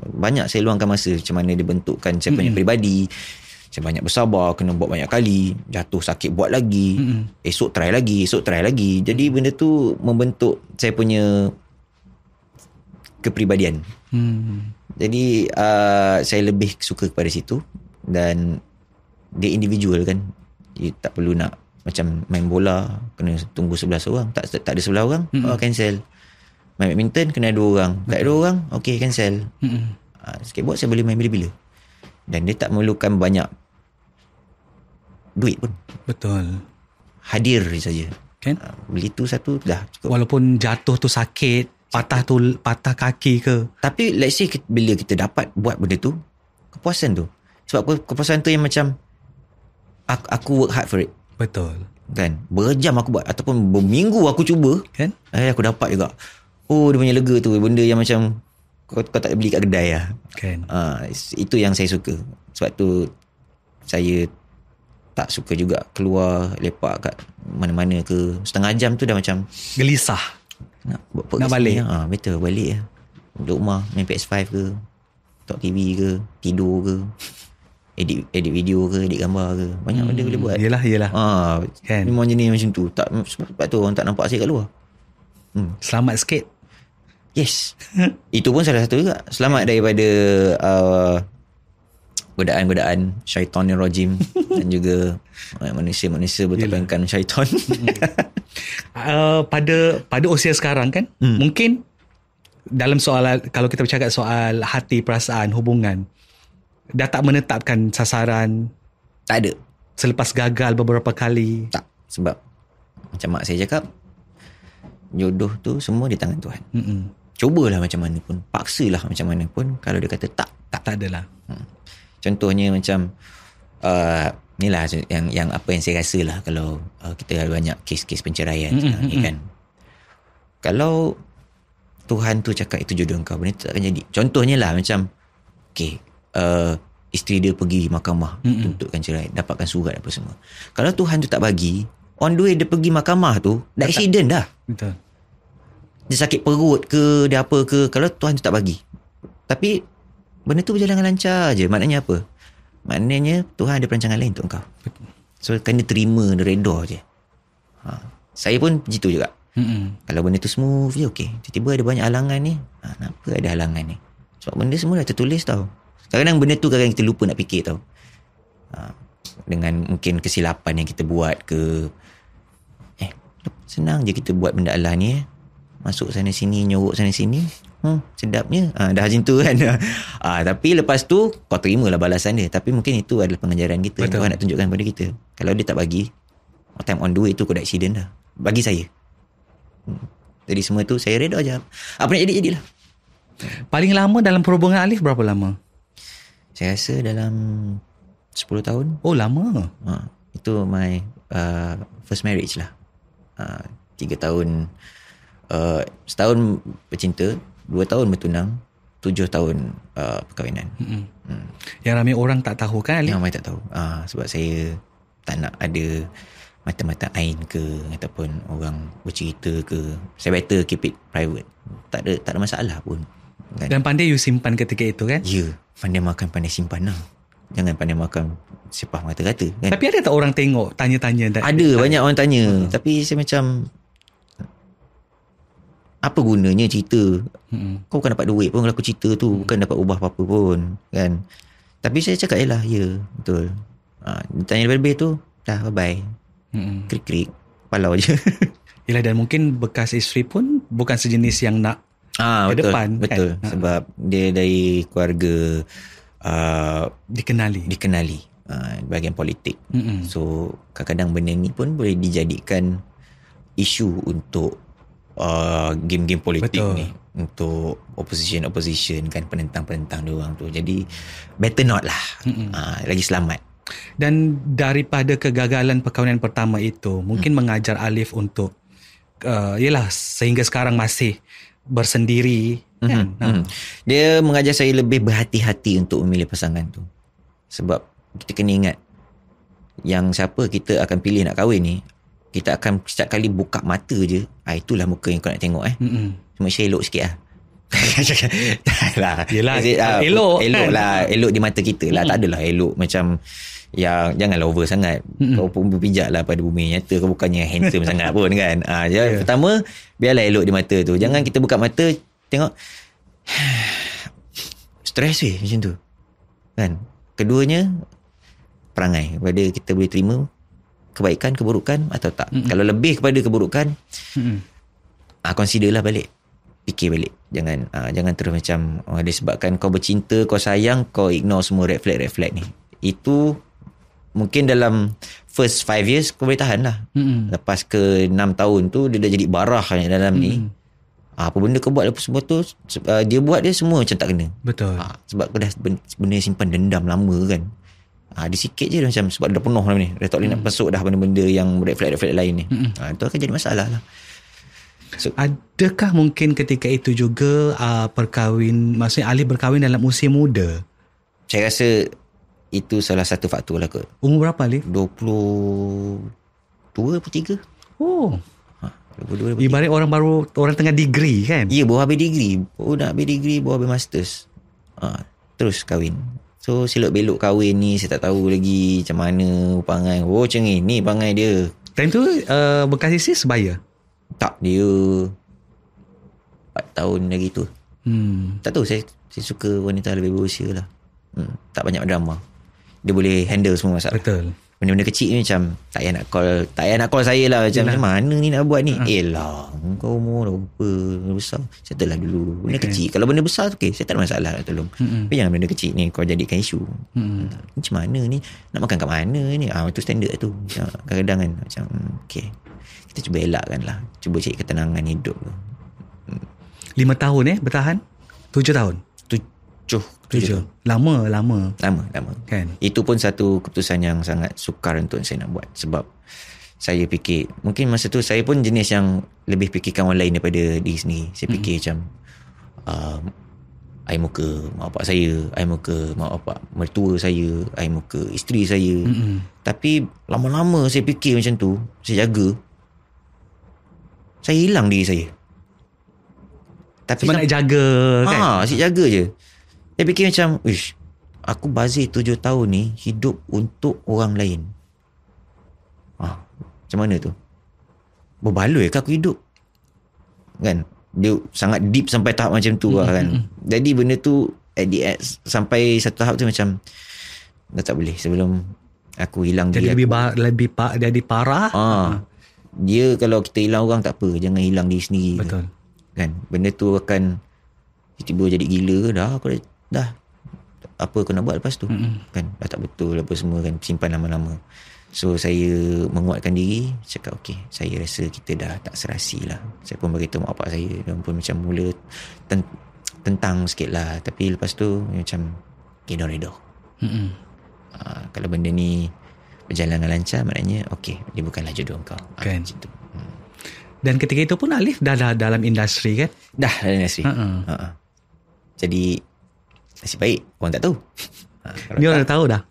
Banyak saya luangkan masa macam mana dibentukkan saya punya peribadi. Saya banyak bersabar, kena buat banyak kali, jatuh sakit buat lagi, esok try lagi. Jadi benda tu membentuk saya punya kepribadian. Jadi saya lebih suka kepada situ. Dan dia individual kan, dia tak perlu nak macam main bola kena tunggu 11 orang, tak ada 11 orang, cancel. Main badminton kena 2 orang, tak ada 2 orang, cancel. Skateboard saya boleh main bila-bila. Dan dia tak memerlukan banyak duit pun. Betul. Hadir saja kan? Beli tu satu dah cukup. Walaupun jatuh tu sakit, patah kaki ke, tapi let's say bila kita dapat buat benda tu, kepuasan tu. Sebab kepuasan tu yang macam aku work hard for it. Betul. Kan, berjam aku buat ataupun berminggu aku cuba kan, aku dapat juga. Dia punya lega tu, benda yang macam kau tak beli kat kedai lah kan. Itu yang saya suka. Sebab tu saya tak suka juga keluar lepak kat mana-mana ke. Setengah jam tu dah macam gelisah nak balik. Betul, balik lah. Duduk rumah main PS5 ke, tengok TV ke, tidur ke, edit video ke, edit gambar ke, banyak benda boleh buat. Yelah kan? Memang jenis macam tu. Sebab tu orang tak nampak saya kat luar. Selamat sikit. Yes. Itu pun salah satu juga. Selamat daripada godaan-godaan syaitanir rajim dan juga manusia-manusia bertopengkan syaitan. Pada usia sekarang kan, mungkin dalam soal, kalau kita bercakap soal hati, perasaan, hubungan, dah tak menetapkan sasaran? Tak ada. Selepas gagal beberapa kali? Tak. Sebab macam mak saya cakap, jodoh tu semua di tangan Tuhan. Cubalah macam mana pun, paksalah macam mana pun. Kalau dia kata tak adalah. Contohnya macam ni lah yang apa yang saya rasa lah. Kalau kita ada banyak kes-kes penceraian sekarang ni kan, kalau Tuhan tu cakap itu jodoh kau, benda tu tak akan jadi. Contohnya lah macam isteri dia pergi mahkamah tuntutkan cerai, dapatkan surat apa semua. Kalau Tuhan tu tak bagi, on the way dia pergi mahkamah tu dah accident dah. Betul. Dia sakit perut ke, dia apa ke, kalau Tuhan tu tak bagi. Tapi benda tu berjalan lancar je. Maknanya apa? Maknanya Tuhan ada perancangan lain untuk kau. So kena terima, reda je. Saya pun begitu juga. Kalau benda tu smooth je, okey. Tiba-tiba ada banyak halangan ni. Kenapa ada halangan ni? Sebab benda semua dah tertulis tau. Kadang-kadang benda tu kadang kita lupa nak fikir tau. Dengan mungkin kesilapan yang kita buat ke. Senang je kita buat benda Allah ni. Masuk sana sini, nyorok sana sini. Sedapnya. Dah macam tu kan. Tapi lepas tu kau terimalah balasan dia. Tapi mungkin itu adalah pengajaran kita. Betul. Tuhan nak tunjukkan kepada kita. Kalau dia tak bagi, time on the way tu kau dah accident dah. Bagi saya. Jadi semua tu saya reda je. Apa nak jadi-jadilah. Paling lama dalam perhubungan Alif berapa lama? Saya rasa dalam 10 tahun. Oh, lama. Itu my first marriage lah. 3 tahun, setahun bercinta, 2 tahun bertunang, 7 tahun perkahwinan. Yang ramai orang tak tahu kan, Alif? Yang ramai tak tahu. Sebab saya tak nak ada mata-mata ain ke, ataupun orang bercerita ke. Saya better keep it private. Tak ada masalah pun kan? Dan pandai you simpan ketika itu kan? Ya, pandai makan, pandai simpan lah. Jangan pandai makan sepah mata kata kan? Tapi ada tak orang tengok, tanya-tanya? Ada, banyak orang tanya. Tapi saya macam, apa gunanya cerita? Kau bukan dapat duit pun kalau aku cerita tu. Bukan dapat ubah apa-apa pun kan? Tapi saya cakap yelah, ya betul. Tanya lebih-lebih tu, dah bye-bye. Krik-krik, palau je. Yelah, dan mungkin bekas isteri pun bukan sejenis yang nak ke betul, depan. Betul kan? Sebab dia dari keluarga dikenali bahagian politik. So kadang-kadang benda ni pun boleh dijadikan isu untuk game-game politik. Betul. Ni untuk opposition kan, penentang-penentang dia orang tu. Jadi better not lah. Lagi selamat. Dan daripada kegagalan perkahwinan pertama itu, mungkin mengajar Alif untuk yelah, sehingga sekarang masih bersendiri kan? Dia mengajar saya lebih berhati-hati untuk memilih pasangan tu. Sebab kita kena ingat, yang siapa kita akan pilih nak kahwin ni, kita akan setiap kali buka mata je, itulah muka yang kau nak tengok. Cuma saya elok sikit lah. Yelah, elok lah, elok di mata kita lah. Tak adalah elok macam yang, janganlah over sangat. Kau pun berpijak lah pada bumi nyata. Kau bukannya handsome sangat pun kan. Pertama, biarlah elok di mata tu. Jangan kita buka mata tengok stres macam tu kan. Keduanya, perangai pada kita boleh terima kebaikan, keburukan atau tak. Kalau lebih kepada keburukan, consider lah balik, fikir balik. Jangan terus macam disebabkan kau bercinta, kau sayang, kau ignore semua red flag ni. Itu mungkin dalam first 5 years kau boleh tahan lah. Lepas ke 6 tahun tu dia dah jadi barah dalam ni. Apa benda kau buat lepas semua tu, dia buat dia semua macam tak kena. Betul. Sebab kau dah benda simpan dendam lama kan. Ada sikit je macam sebab dah penuh dah ni. Dah tak boleh nak masuk dah benda-benda yang red flag lain ni. Itu akan jadi masalah lah. So, adakah mungkin ketika itu juga maksudnya Alif berkahwin dalam usia muda? Saya rasa itu salah satu faktor lah kot. Umur berapa Alif? 22 atau 3. Oh. 22, ibarat orang tengah degree kan? Ya, baru habis degree. Nak habis degree, baru habis masters. Terus kahwin. So silap belok kahwin ni saya tak tahu lagi macam mana perangai. Macam ni perangai dia. Time tu bekas isteri sebaya? Tak, dia 4 tahun lagi tu. Tak tahu, saya suka wanita lebih berusia lah. Tak banyak drama. Dia boleh handle semua masalah. Betul. Benda-benda kecil ni macam tak payah nak call saya lah. Macam mana ni nak buat ni? Elah, kau umur dah berapa besar, settle lah dulu. Benda kecil. Kalau benda besar tu saya tak ada masalah nak tolong. Tapi jangan benda kecil ni kau jadikan isu. Macam mana ni, nak makan kat mana ni? Itu standard tu. Kadang-kadang kan macam kita cuba elakkan lah. Cuba cari ketenangan hidup. 5 tahun bertahan? 7 tahun? 7. Lama kan. Itu pun satu keputusan yang sangat sukar untuk saya nak buat. Sebab saya fikir, mungkin masa tu saya pun jenis yang lebih fikirkan orang lain daripada diri sendiri. Saya fikir macam I muka mak bapak saya, I muka mak bapak mertua saya, I muka isteri saya. Tapi lama-lama saya fikir macam tu, saya jaga, saya hilang diri saya. Tapi sebab nak jaga kan? Asyik jaga je. Saya fikir macam, aku bazir 7 tahun ni hidup untuk orang lain. Macam mana tu? Berbaloi ke aku hidup? Kan? Dia sangat deep sampai tahap macam tu lah kan. Jadi benda tu sampai satu tahap tu macam dah tak boleh. Sebelum aku hilang jadi diri jadi parah. Dia kalau kita hilang orang tak apa, jangan hilang diri sendiri. Betul. Kan? Benda tu akan tiba-tiba jadi gila ke dah. Aku dah apa aku nak buat lepas tu? Kan? Dah tak betul apa semua kan. Simpan lama-lama. So saya menguatkan diri, cakap saya rasa kita dah tak serasi lah. Saya pun beritahu mak bapak saya, dia pun macam mula tentang sikit lah. Tapi lepas tu macam redha. Kalau benda ni berjalan dengan lancar, maknanya dia bukanlah jodoh kau kan. Macam tu. Dan ketika itu pun Alif dah dalam industri kan? Dah dalam industri. Jadi nasib baik orang tak tahu. Ni orang dah tahu dah.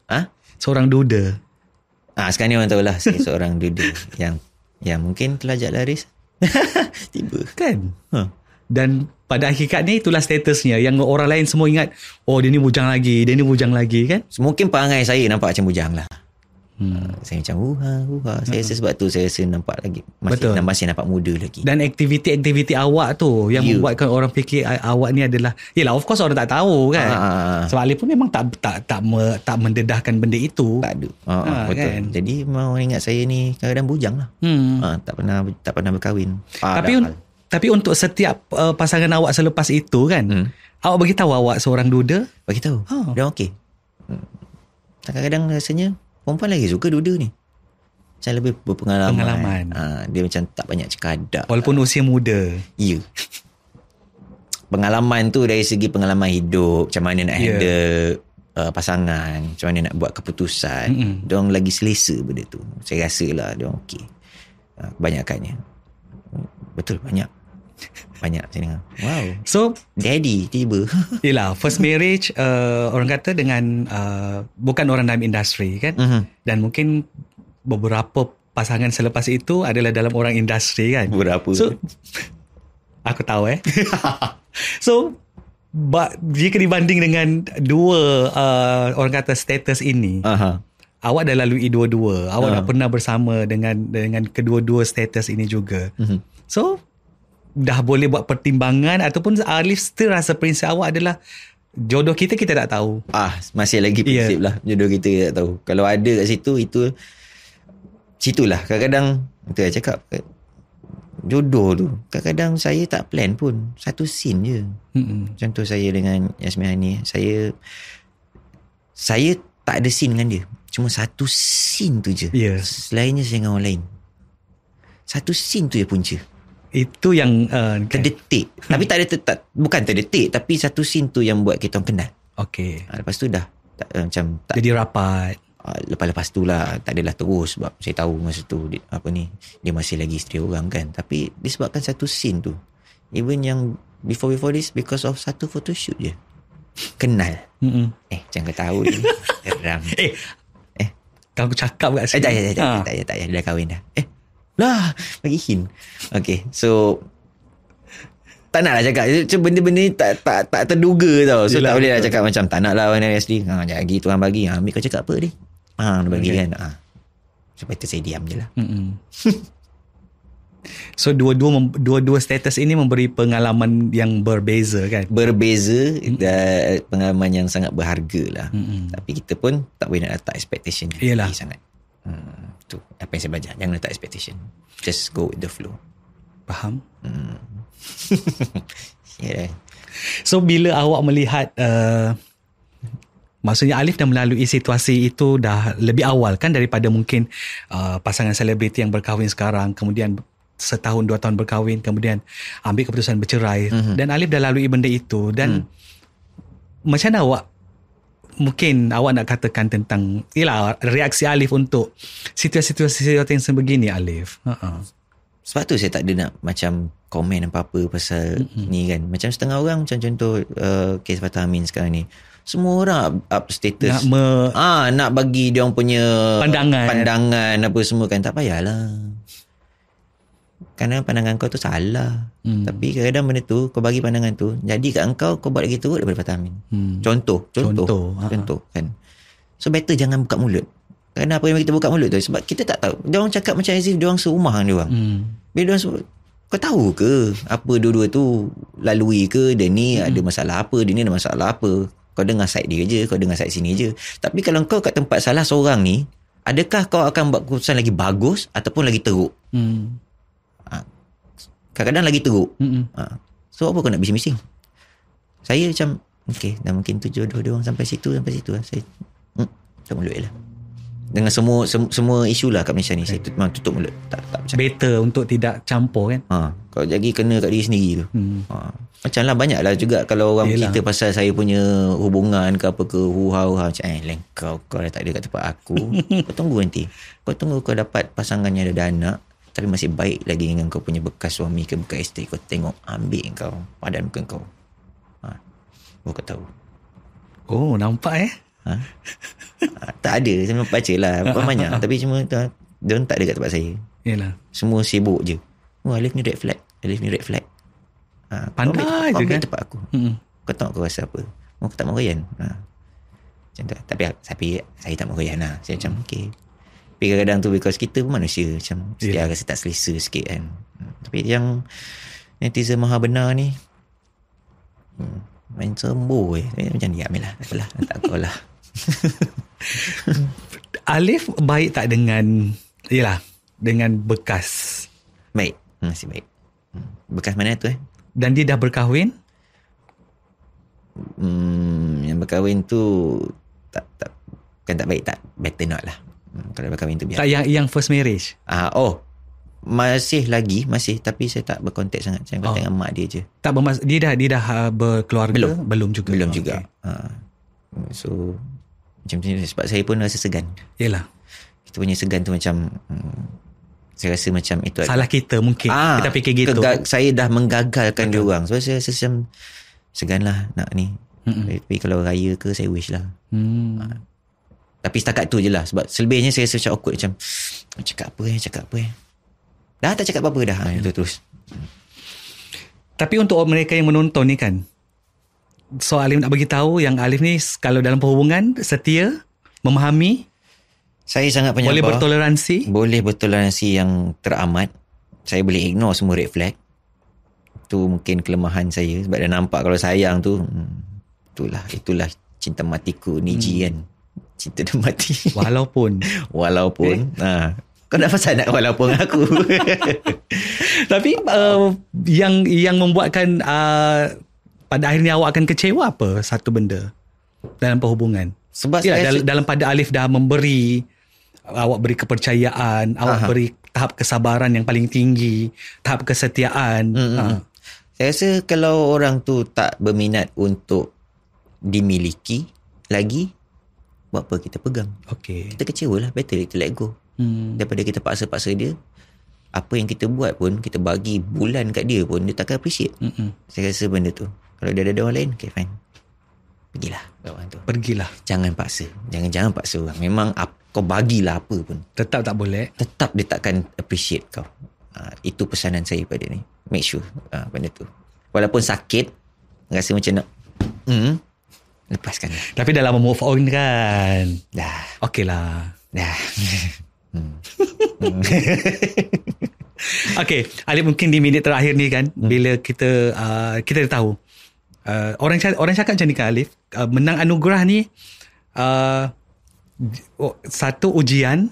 Seorang duda. Sekarang ni orang tahu lah saya seorang duda yang mungkin telajak laris. Tiba kan. Dan pada hakikatnya itulah statusnya, yang orang lain semua ingat dia ni bujang lagi kan. Mungkin perangai saya nampak macam bujang lah. Saya macam saya rasa sebab tu saya rasa nampak lagi masih nampak muda lagi. Dan aktiviti awak tu yang membuatkan orang fikir awak ni adalah, yelah of course orang tak tahu kan. Sebab Alif pun memang tak mendedahkan benda itu. Tak ada. Betul kan? Jadi memang orang ingat saya ni kadang-kadang bujang lah. Tak pernah berkahwin. Tapi untuk setiap pasangan awak selepas itu kan, awak beritahu awak seorang duda? Beritahu. Dia okey. Kadang-kadang rasanya perempuan lagi suka duda ni. Macam lebih berpengalaman. Dia macam tak banyak cekadak. Walaupun usia muda. Ya. Pengalaman tu dari segi pengalaman hidup, macam mana nak handle pasangan, macam mana nak buat keputusan. Diorang lagi selesa benda tu. Saya rasa lah diorang okey. Kebanyakannya. Betul, banyak saya dengar. Wow. So daddy tiba. Yelah, first marriage orang kata dengan bukan orang dalam industri kan. Dan mungkin beberapa pasangan selepas itu adalah dalam orang industri kan. Berapa? So aku tahu So jika dibanding dengan dua orang kata status ini, awak dah lalui dua-dua. Awak dah pernah bersama dengan kedua-dua status ini juga. So dah boleh buat pertimbangan, ataupun Alif still rasa prinsip awak adalah jodoh kita tak tahu. Masih lagi prinsip lah, jodoh kita tak tahu. Kalau ada kat situ, situlah. Kadang-kadang itu saya cakap, jodoh tu kadang-kadang saya tak plan pun, satu scene je. Contoh saya dengan Yasmin ni, saya tak ada scene dengan dia, cuma satu scene tu je. Selainnya saya dengan orang lain. Satu scene tu je punca. Itu yang terdetik. Tapi bukan terdetik, tapi satu scene tu yang buat kita kenal. Okay. Lepas tu dah macam tak jadi rapat. Lepas-lepas tu lah tak adalah terus, sebab saya tahu masa tu dia masih lagi isteri orang kan. Tapi disebabkan satu scene tu, even yang before this, because of satu photoshoot je kenal. Jangan kau tahu ni. Geram. Kau cakap kat sini. Tak payah, dia dah kahwin dah. Lah, bagi hint. Okay, so tak nak lah cakap. Benda-benda ni tak terduga tau. So yelah, tak boleh lah cakap macam tak nak lah warna asli. Jadi Tuhan bagi. Ambil kau cakap apa dia? Dia bagi kan. Sebab itu saya diam je lah. So dua-dua status ini memberi pengalaman yang berbeza kan? Berbeza, pengalaman yang sangat berharga lah. Tapi kita pun tak boleh nak letak expectation yang tinggi sangat. Tu apa yang saya belajar. Jangan letak expectation. Just go with the flow. Faham? Yeah. So bila awak melihat maksudnya Alif dah melalui situasi itu dah lebih awal kan daripada mungkin pasangan selebriti yang berkahwin sekarang, kemudian setahun 2 tahun berkahwin, kemudian ambil keputusan bercerai, dan Alif dah lalui benda itu, dan macam mana mungkin awak nak katakan tentang reaksi Alif untuk situasi-situasi yang sebegini, Alif? Sebab tu saya tak ada nak macam komen apa-apa pasal ni kan. Macam setengah orang, macam contoh kes Fatah Amin sekarang ni, semua orang up status nak bagi dia orang punya pandangan apa semua kan. Tak payahlah, kerana pandangan kau tu salah. Tapi kadang-kadang benda tu, kau bagi pandangan tu, jadi kat kau buat lagi teruk daripada Fatah Amin. Contoh kan. So better jangan buka mulut. Kenapa kita buka mulut tu? Sebab kita tak tahu. Dia orang cakap macam as if dia orang serumah dengan dia orang. Bila dia orang, kau tahu ke apa dua-dua tu lalui ke? Dia ni ada masalah apa, dia ni ada masalah apa? Kau dengar side dia je, kau dengar side sini je. Tapi kalau kau kat tempat salah seorang ni, adakah kau akan buat keputusan lagi bagus ataupun lagi teruk? Kadang-kadang lagi teruk. So apa kau nak bising-bising? Saya macam dah mungkin tu jodoh dia orang sampai situ lah. Saya tutup mulut je lah. Dengan semua isu lah kat Malaysia ni, saya memang tutup mulut. Tak macam better untuk tidak campur kan. Kau jadi kena kat diri sendiri tu. Macam lah banyak lah juga kalau orang cerita pasal saya punya hubungan ke apa ke, macam kau dah tak ada kat tempat aku. Kau tunggu nanti. Kau tunggu kau dapat pasangan yang ada anak tapi masih baik lagi dengan kau punya bekas suami ke bekas isteri. Kau tengok, ambil kau padan muka kau. Kau tahu. Oh, nampak tak ada, saya baca lah bukan banyak, tapi cuma dia tak ada kat tempat saya. Yalah. Semua sibuk je. Alif ni red flag. Pandai je kan tempat aku. Kau tahu kau rasa apa? Kau tak mau goyan. Macam tu. Tapi saya tak mau goyan lah. Saya macam okay. Tapi kadang-kadang tu because kita pun manusia, macam setiap rasa tak selesa sikit kan. Tapi yang netizen maha benar ni main sembuh macam ni, ambil lah. Apalah, tak kau lah. Alif baik tak dengan bekas? Baik, masih baik. Bekas mana tu Dan dia dah berkahwin? Yang berkahwin tu tak baik, tak better not lah. Kalau berkahwin tu biar. Tak yang first marriage? Masih, tapi saya tak berkontak sangat. Saya kontak dengan mak dia je. Dia dah berkeluarga? Belum juga. Okay. So macam tu, sebab saya pun rasa segan. Yelah. Kita punya segan tu macam saya rasa macam itu salah kita mungkin. Kita fikir gitu. Saya dah menggagalkan dia orang. So saya rasa macam segan lah nak ni. Tapi kalau raya ke, saya wish lah. Tapi setakat tu je lah. Sebab selebihnya saya rasa macam awkward. Macam cakap apa dah tak cakap apa-apa dah. Itu terus. Tapi untuk mereka yang menonton ni kan, so Alif nak bagi tahu yang Alif ni kalau dalam perhubungan setia, memahami, saya sangat penyabar, boleh bertoleransi yang teramat. Saya boleh ignore semua red flag. Tu mungkin kelemahan saya, sebab dah nampak kalau sayang tu itulah cinta matiku Niji kan. Cinta dah mati walaupun kau nak pasal nak walaupun aku. Tapi yang membuatkan pada akhirnya awak akan kecewa apa satu benda dalam perhubungan? Sebab dalam pada Alif dah memberi, awak beri kepercayaan, awak beri tahap kesabaran yang paling tinggi, tahap kesetiaan. Saya rasa kalau orang tu tak berminat untuk dimiliki lagi, buat apa kita pegang. Okay. Kita kecewa lah, better kita let go. Daripada kita paksa-paksa dia. Apa yang kita buat pun, kita bagi bulan kat dia pun, dia takkan appreciate. Saya rasa benda tu, kalau dia ada orang lain, okay fine, pergilah orang tu. Pergilah. Jangan paksa. Jangan paksa orang. Memang kau bagilah apa pun, tetap tak boleh. Tetap dia takkan appreciate kau. Itu pesanan saya pada ni. Make sure benda tu. Walaupun sakit, rasa macam nak lepaskan. Tapi dah lama move on kan? Dah. Okay lah. Dah. Okay, Alif, mungkin di minit terakhir ni kan, bila kita dah tahu, orang cakap macam ni kan, Alif, menang anugerah ni satu ujian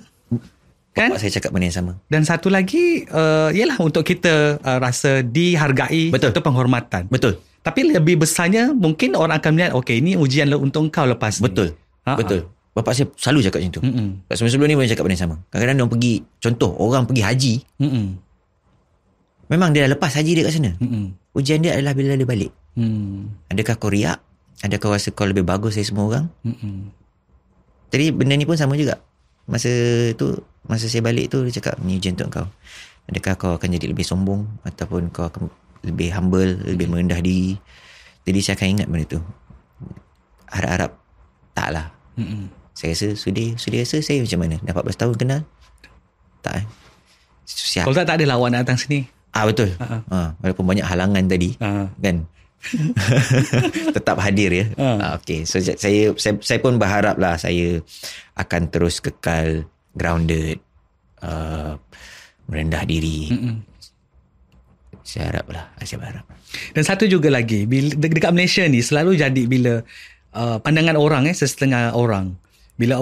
kan? Bapak saya cakap benda yang sama. Dan satu lagi ialah untuk kita rasa dihargai. Betul. Untuk penghormatan. Betul. Tapi lebih besarnya mungkin orang akan melihat, okay, ini ujian untuk kau lepas Betul. ni. Betul. Bapak saya selalu cakap macam tu. Sebelum ni pun cakap benda yang sama. Kadang-kadang orang pergi, contoh orang pergi haji, memang dia dah lepas haji dia kat sana. Ujian dia adalah bila dia balik. Adakah kau riak? Adakah kau rasa kau lebih bagus dari semua orang? Jadi benda ni pun sama juga. Masa saya balik tu, dia cakap, ni ujian untuk kau. Adakah kau akan jadi lebih sombong, ataupun kau akan lebih humble, lebih merendah diri. Jadi saya akan ingat benda tu. Harap-harap taklah. Saya rasa sudi rasa saya macam mana? Dah 14 tahun kenal? Tak. Kalau tak ada lawan datang sini. Betul. Walaupun banyak halangan tadi, kan? Tetap hadir ya. Okay. So saya pun berharap lah saya akan terus kekal grounded, merendah diri. Saya harap lah. Saya berharap. Dan satu juga lagi, dekat Malaysia ni selalu jadi bila pandangan orang, sesetengah orang, bila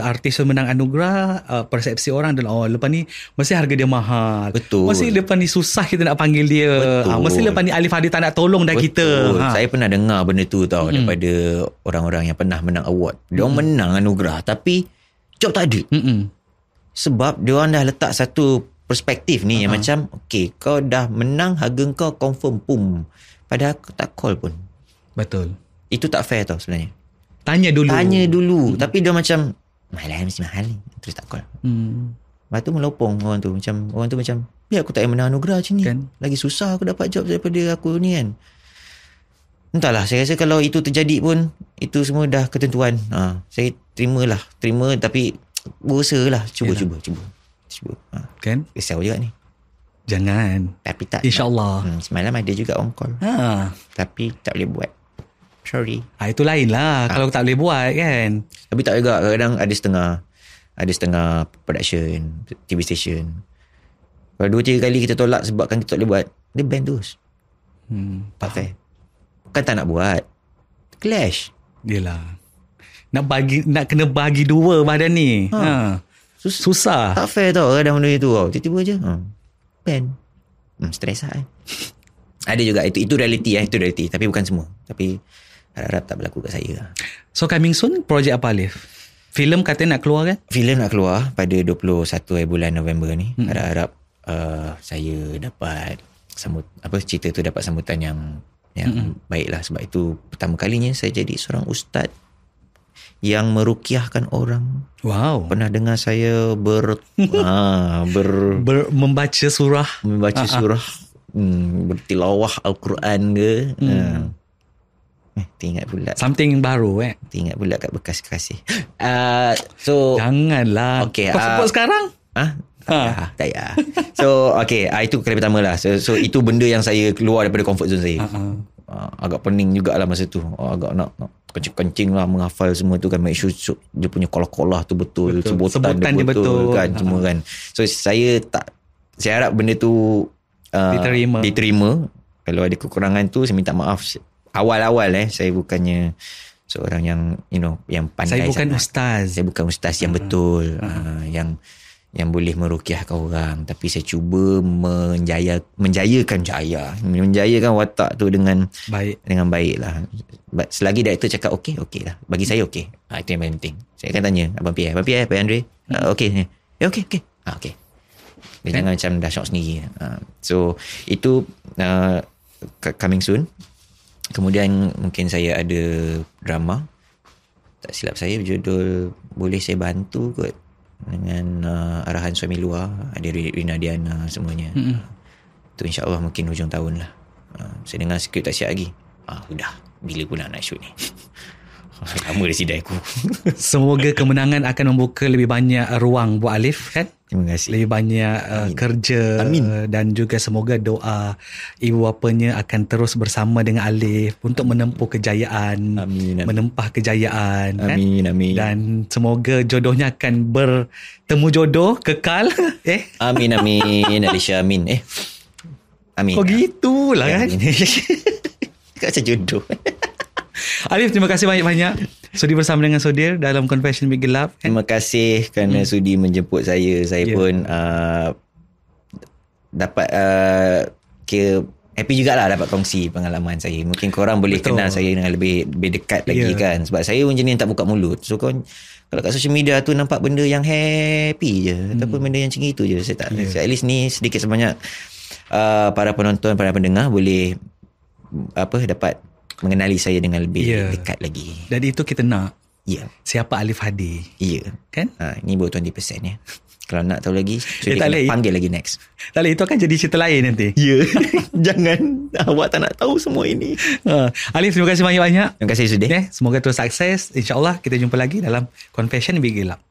artis menang anugerah, persepsi orang adalah, lepas ni mesti harga dia mahal. Betul. Mesti lepas ni susah kita nak panggil dia. Mesti lepas ni Alif Hadi tak nak tolong dah. Betul. Kita. Saya pernah dengar benda tu tau, daripada orang-orang yang pernah menang award. Dia menang anugerah tapi job tak ada. Sebab dia orang dah letak satu perspektif ni yang macam, okay, kau dah menang, harga kau confirm pum. Padahal aku tak call pun. Betul. Itu tak fair tau sebenarnya. Tanya dulu. Tapi dia macam, mahal mesti mahal ni. Terus tak call. Lepas tu melopong orang tu. Orang tu macam, biar aku tak payah menang anugerah macam ni. Kan? Lagi susah aku dapat job daripada aku ni kan. Entahlah, saya rasa kalau itu terjadi pun, itu semua dah ketentuan. Saya terima tapi berusaha lah. Cuba. Kan? Risau juga ni. Jangan. Tapi tak. InsyaAllah. Semalam ada juga on call. Tapi tak boleh buat. Sorry. Itu lain lah. Kalau tak boleh buat kan. Tapi tak juga. Kadang-kadang ada setengah production, TV station. Kalau 2-3 kali kita tolak sebabkan kita tak boleh buat, dia ban terus. Tak fair. Bukan tak nak buat. Clash. Yelah. Nak kena bagi dua badan ni. Susah. Tak fair tau kadang benda tu tau. Tiba-tiba je. Ban. Stress lah. Ada juga. Itu reality. Itu reality. Tapi bukan semua. Tapi harap tak berlaku kat saya. So coming soon, projek apa Alif? Filem katanya nak keluar kan? Filem nak keluar pada 21 bulan November ni. Harap saya dapat cerita tu dapat sambutan yang baik lah. Sebab itu pertama kalinya saya jadi seorang ustaz yang merukiahkan orang. Wow. Pernah dengar saya membaca surah. Bertilawah Al-Quran ke. Teringat pula. Something baru Teringat pula kat bekas kekasih. So janganlah. Okay, kau support sekarang? Tak payah. So okay, itu kali pertama lah. So itu benda yang saya keluar daripada comfort zone saya. Agak pening jugalah masa tu. Agak nak kencing-kencing lah menghafal semua tu kan. Make sure dia punya kolah-kolah tu betul. Sebutan dia betul kan. Semua kan. So saya harap benda tu diterima. Kalau ada kekurangan tu saya minta maaf. Awal-awal saya bukannya seorang yang yang pandai. Saya bukan ustaz. Saya bukan ustaz yang betul. Yang boleh merukiahkan orang. Tapi saya cuba menjayakan watak tu dengan baik lah. Selagi director cakap okey lah. Bagi saya okey. Itu yang paling penting. Saya akan tanya Abang P. Abang Andre. Okey. Okey. Okey. Dia jangan macam dah shock sendiri. So itu coming soon. Kemudian mungkin saya ada drama Tak silap saya berjudul Boleh Saya Bantu kot, dengan arahan suami luar, ada Rina Diana semuanya. Tu insyaAllah mungkin hujung tahun lah. Saya dengar skrip tak siap lagi. Udah, bila pula nak shoot ni? Lama dah sidai aku. Semoga kemenangan akan membuka lebih banyak ruang buat Alif kan. Terima kasih. Lebih banyak kerja. Amin. Dan juga semoga doa ibu bapanya akan terus bersama dengan Alif untuk menempuh kejayaan. Amin. Menempah kejayaan. Amin. Kan? Amin. Dan semoga jodohnya akan bertemu jodoh kekal. Amin. Alisha, amin. Amin. Kok gitulah kan. Kat saya jodoh. Alif, terima kasih banyak-banyak sudi bersama dengan Sudir dalam Confession Bilik Gelap. Terima kasih kerana sudi menjemput saya. Saya pun dapat kira happy jugalah dapat kongsi pengalaman saya. Mungkin korang boleh kenal saya dengan lebih dekat lagi kan. Sebab saya pun jenis yang tak buka mulut. So kalau kat social media tu nampak benda yang happy je, ataupun benda yang macam itu je, saya tak. At least ni sedikit sebanyak para penonton, para pendengar boleh dapat mengenali saya dengan lebih dekat lagi. Dan itu kita nak. Siapa Alif Hadi. Kan? Ni baru 20% ya. Kalau nak tahu lagi, so dia kena panggil lagi next. Tak boleh, itu akan jadi cerita lain nanti. Jangan. Awak tak nak tahu semua ini. Alif, terima kasih banyak-banyak. Terima kasih Sudir. Semoga terus sukses. InsyaAllah kita jumpa lagi dalam Confession Bilik Gelap.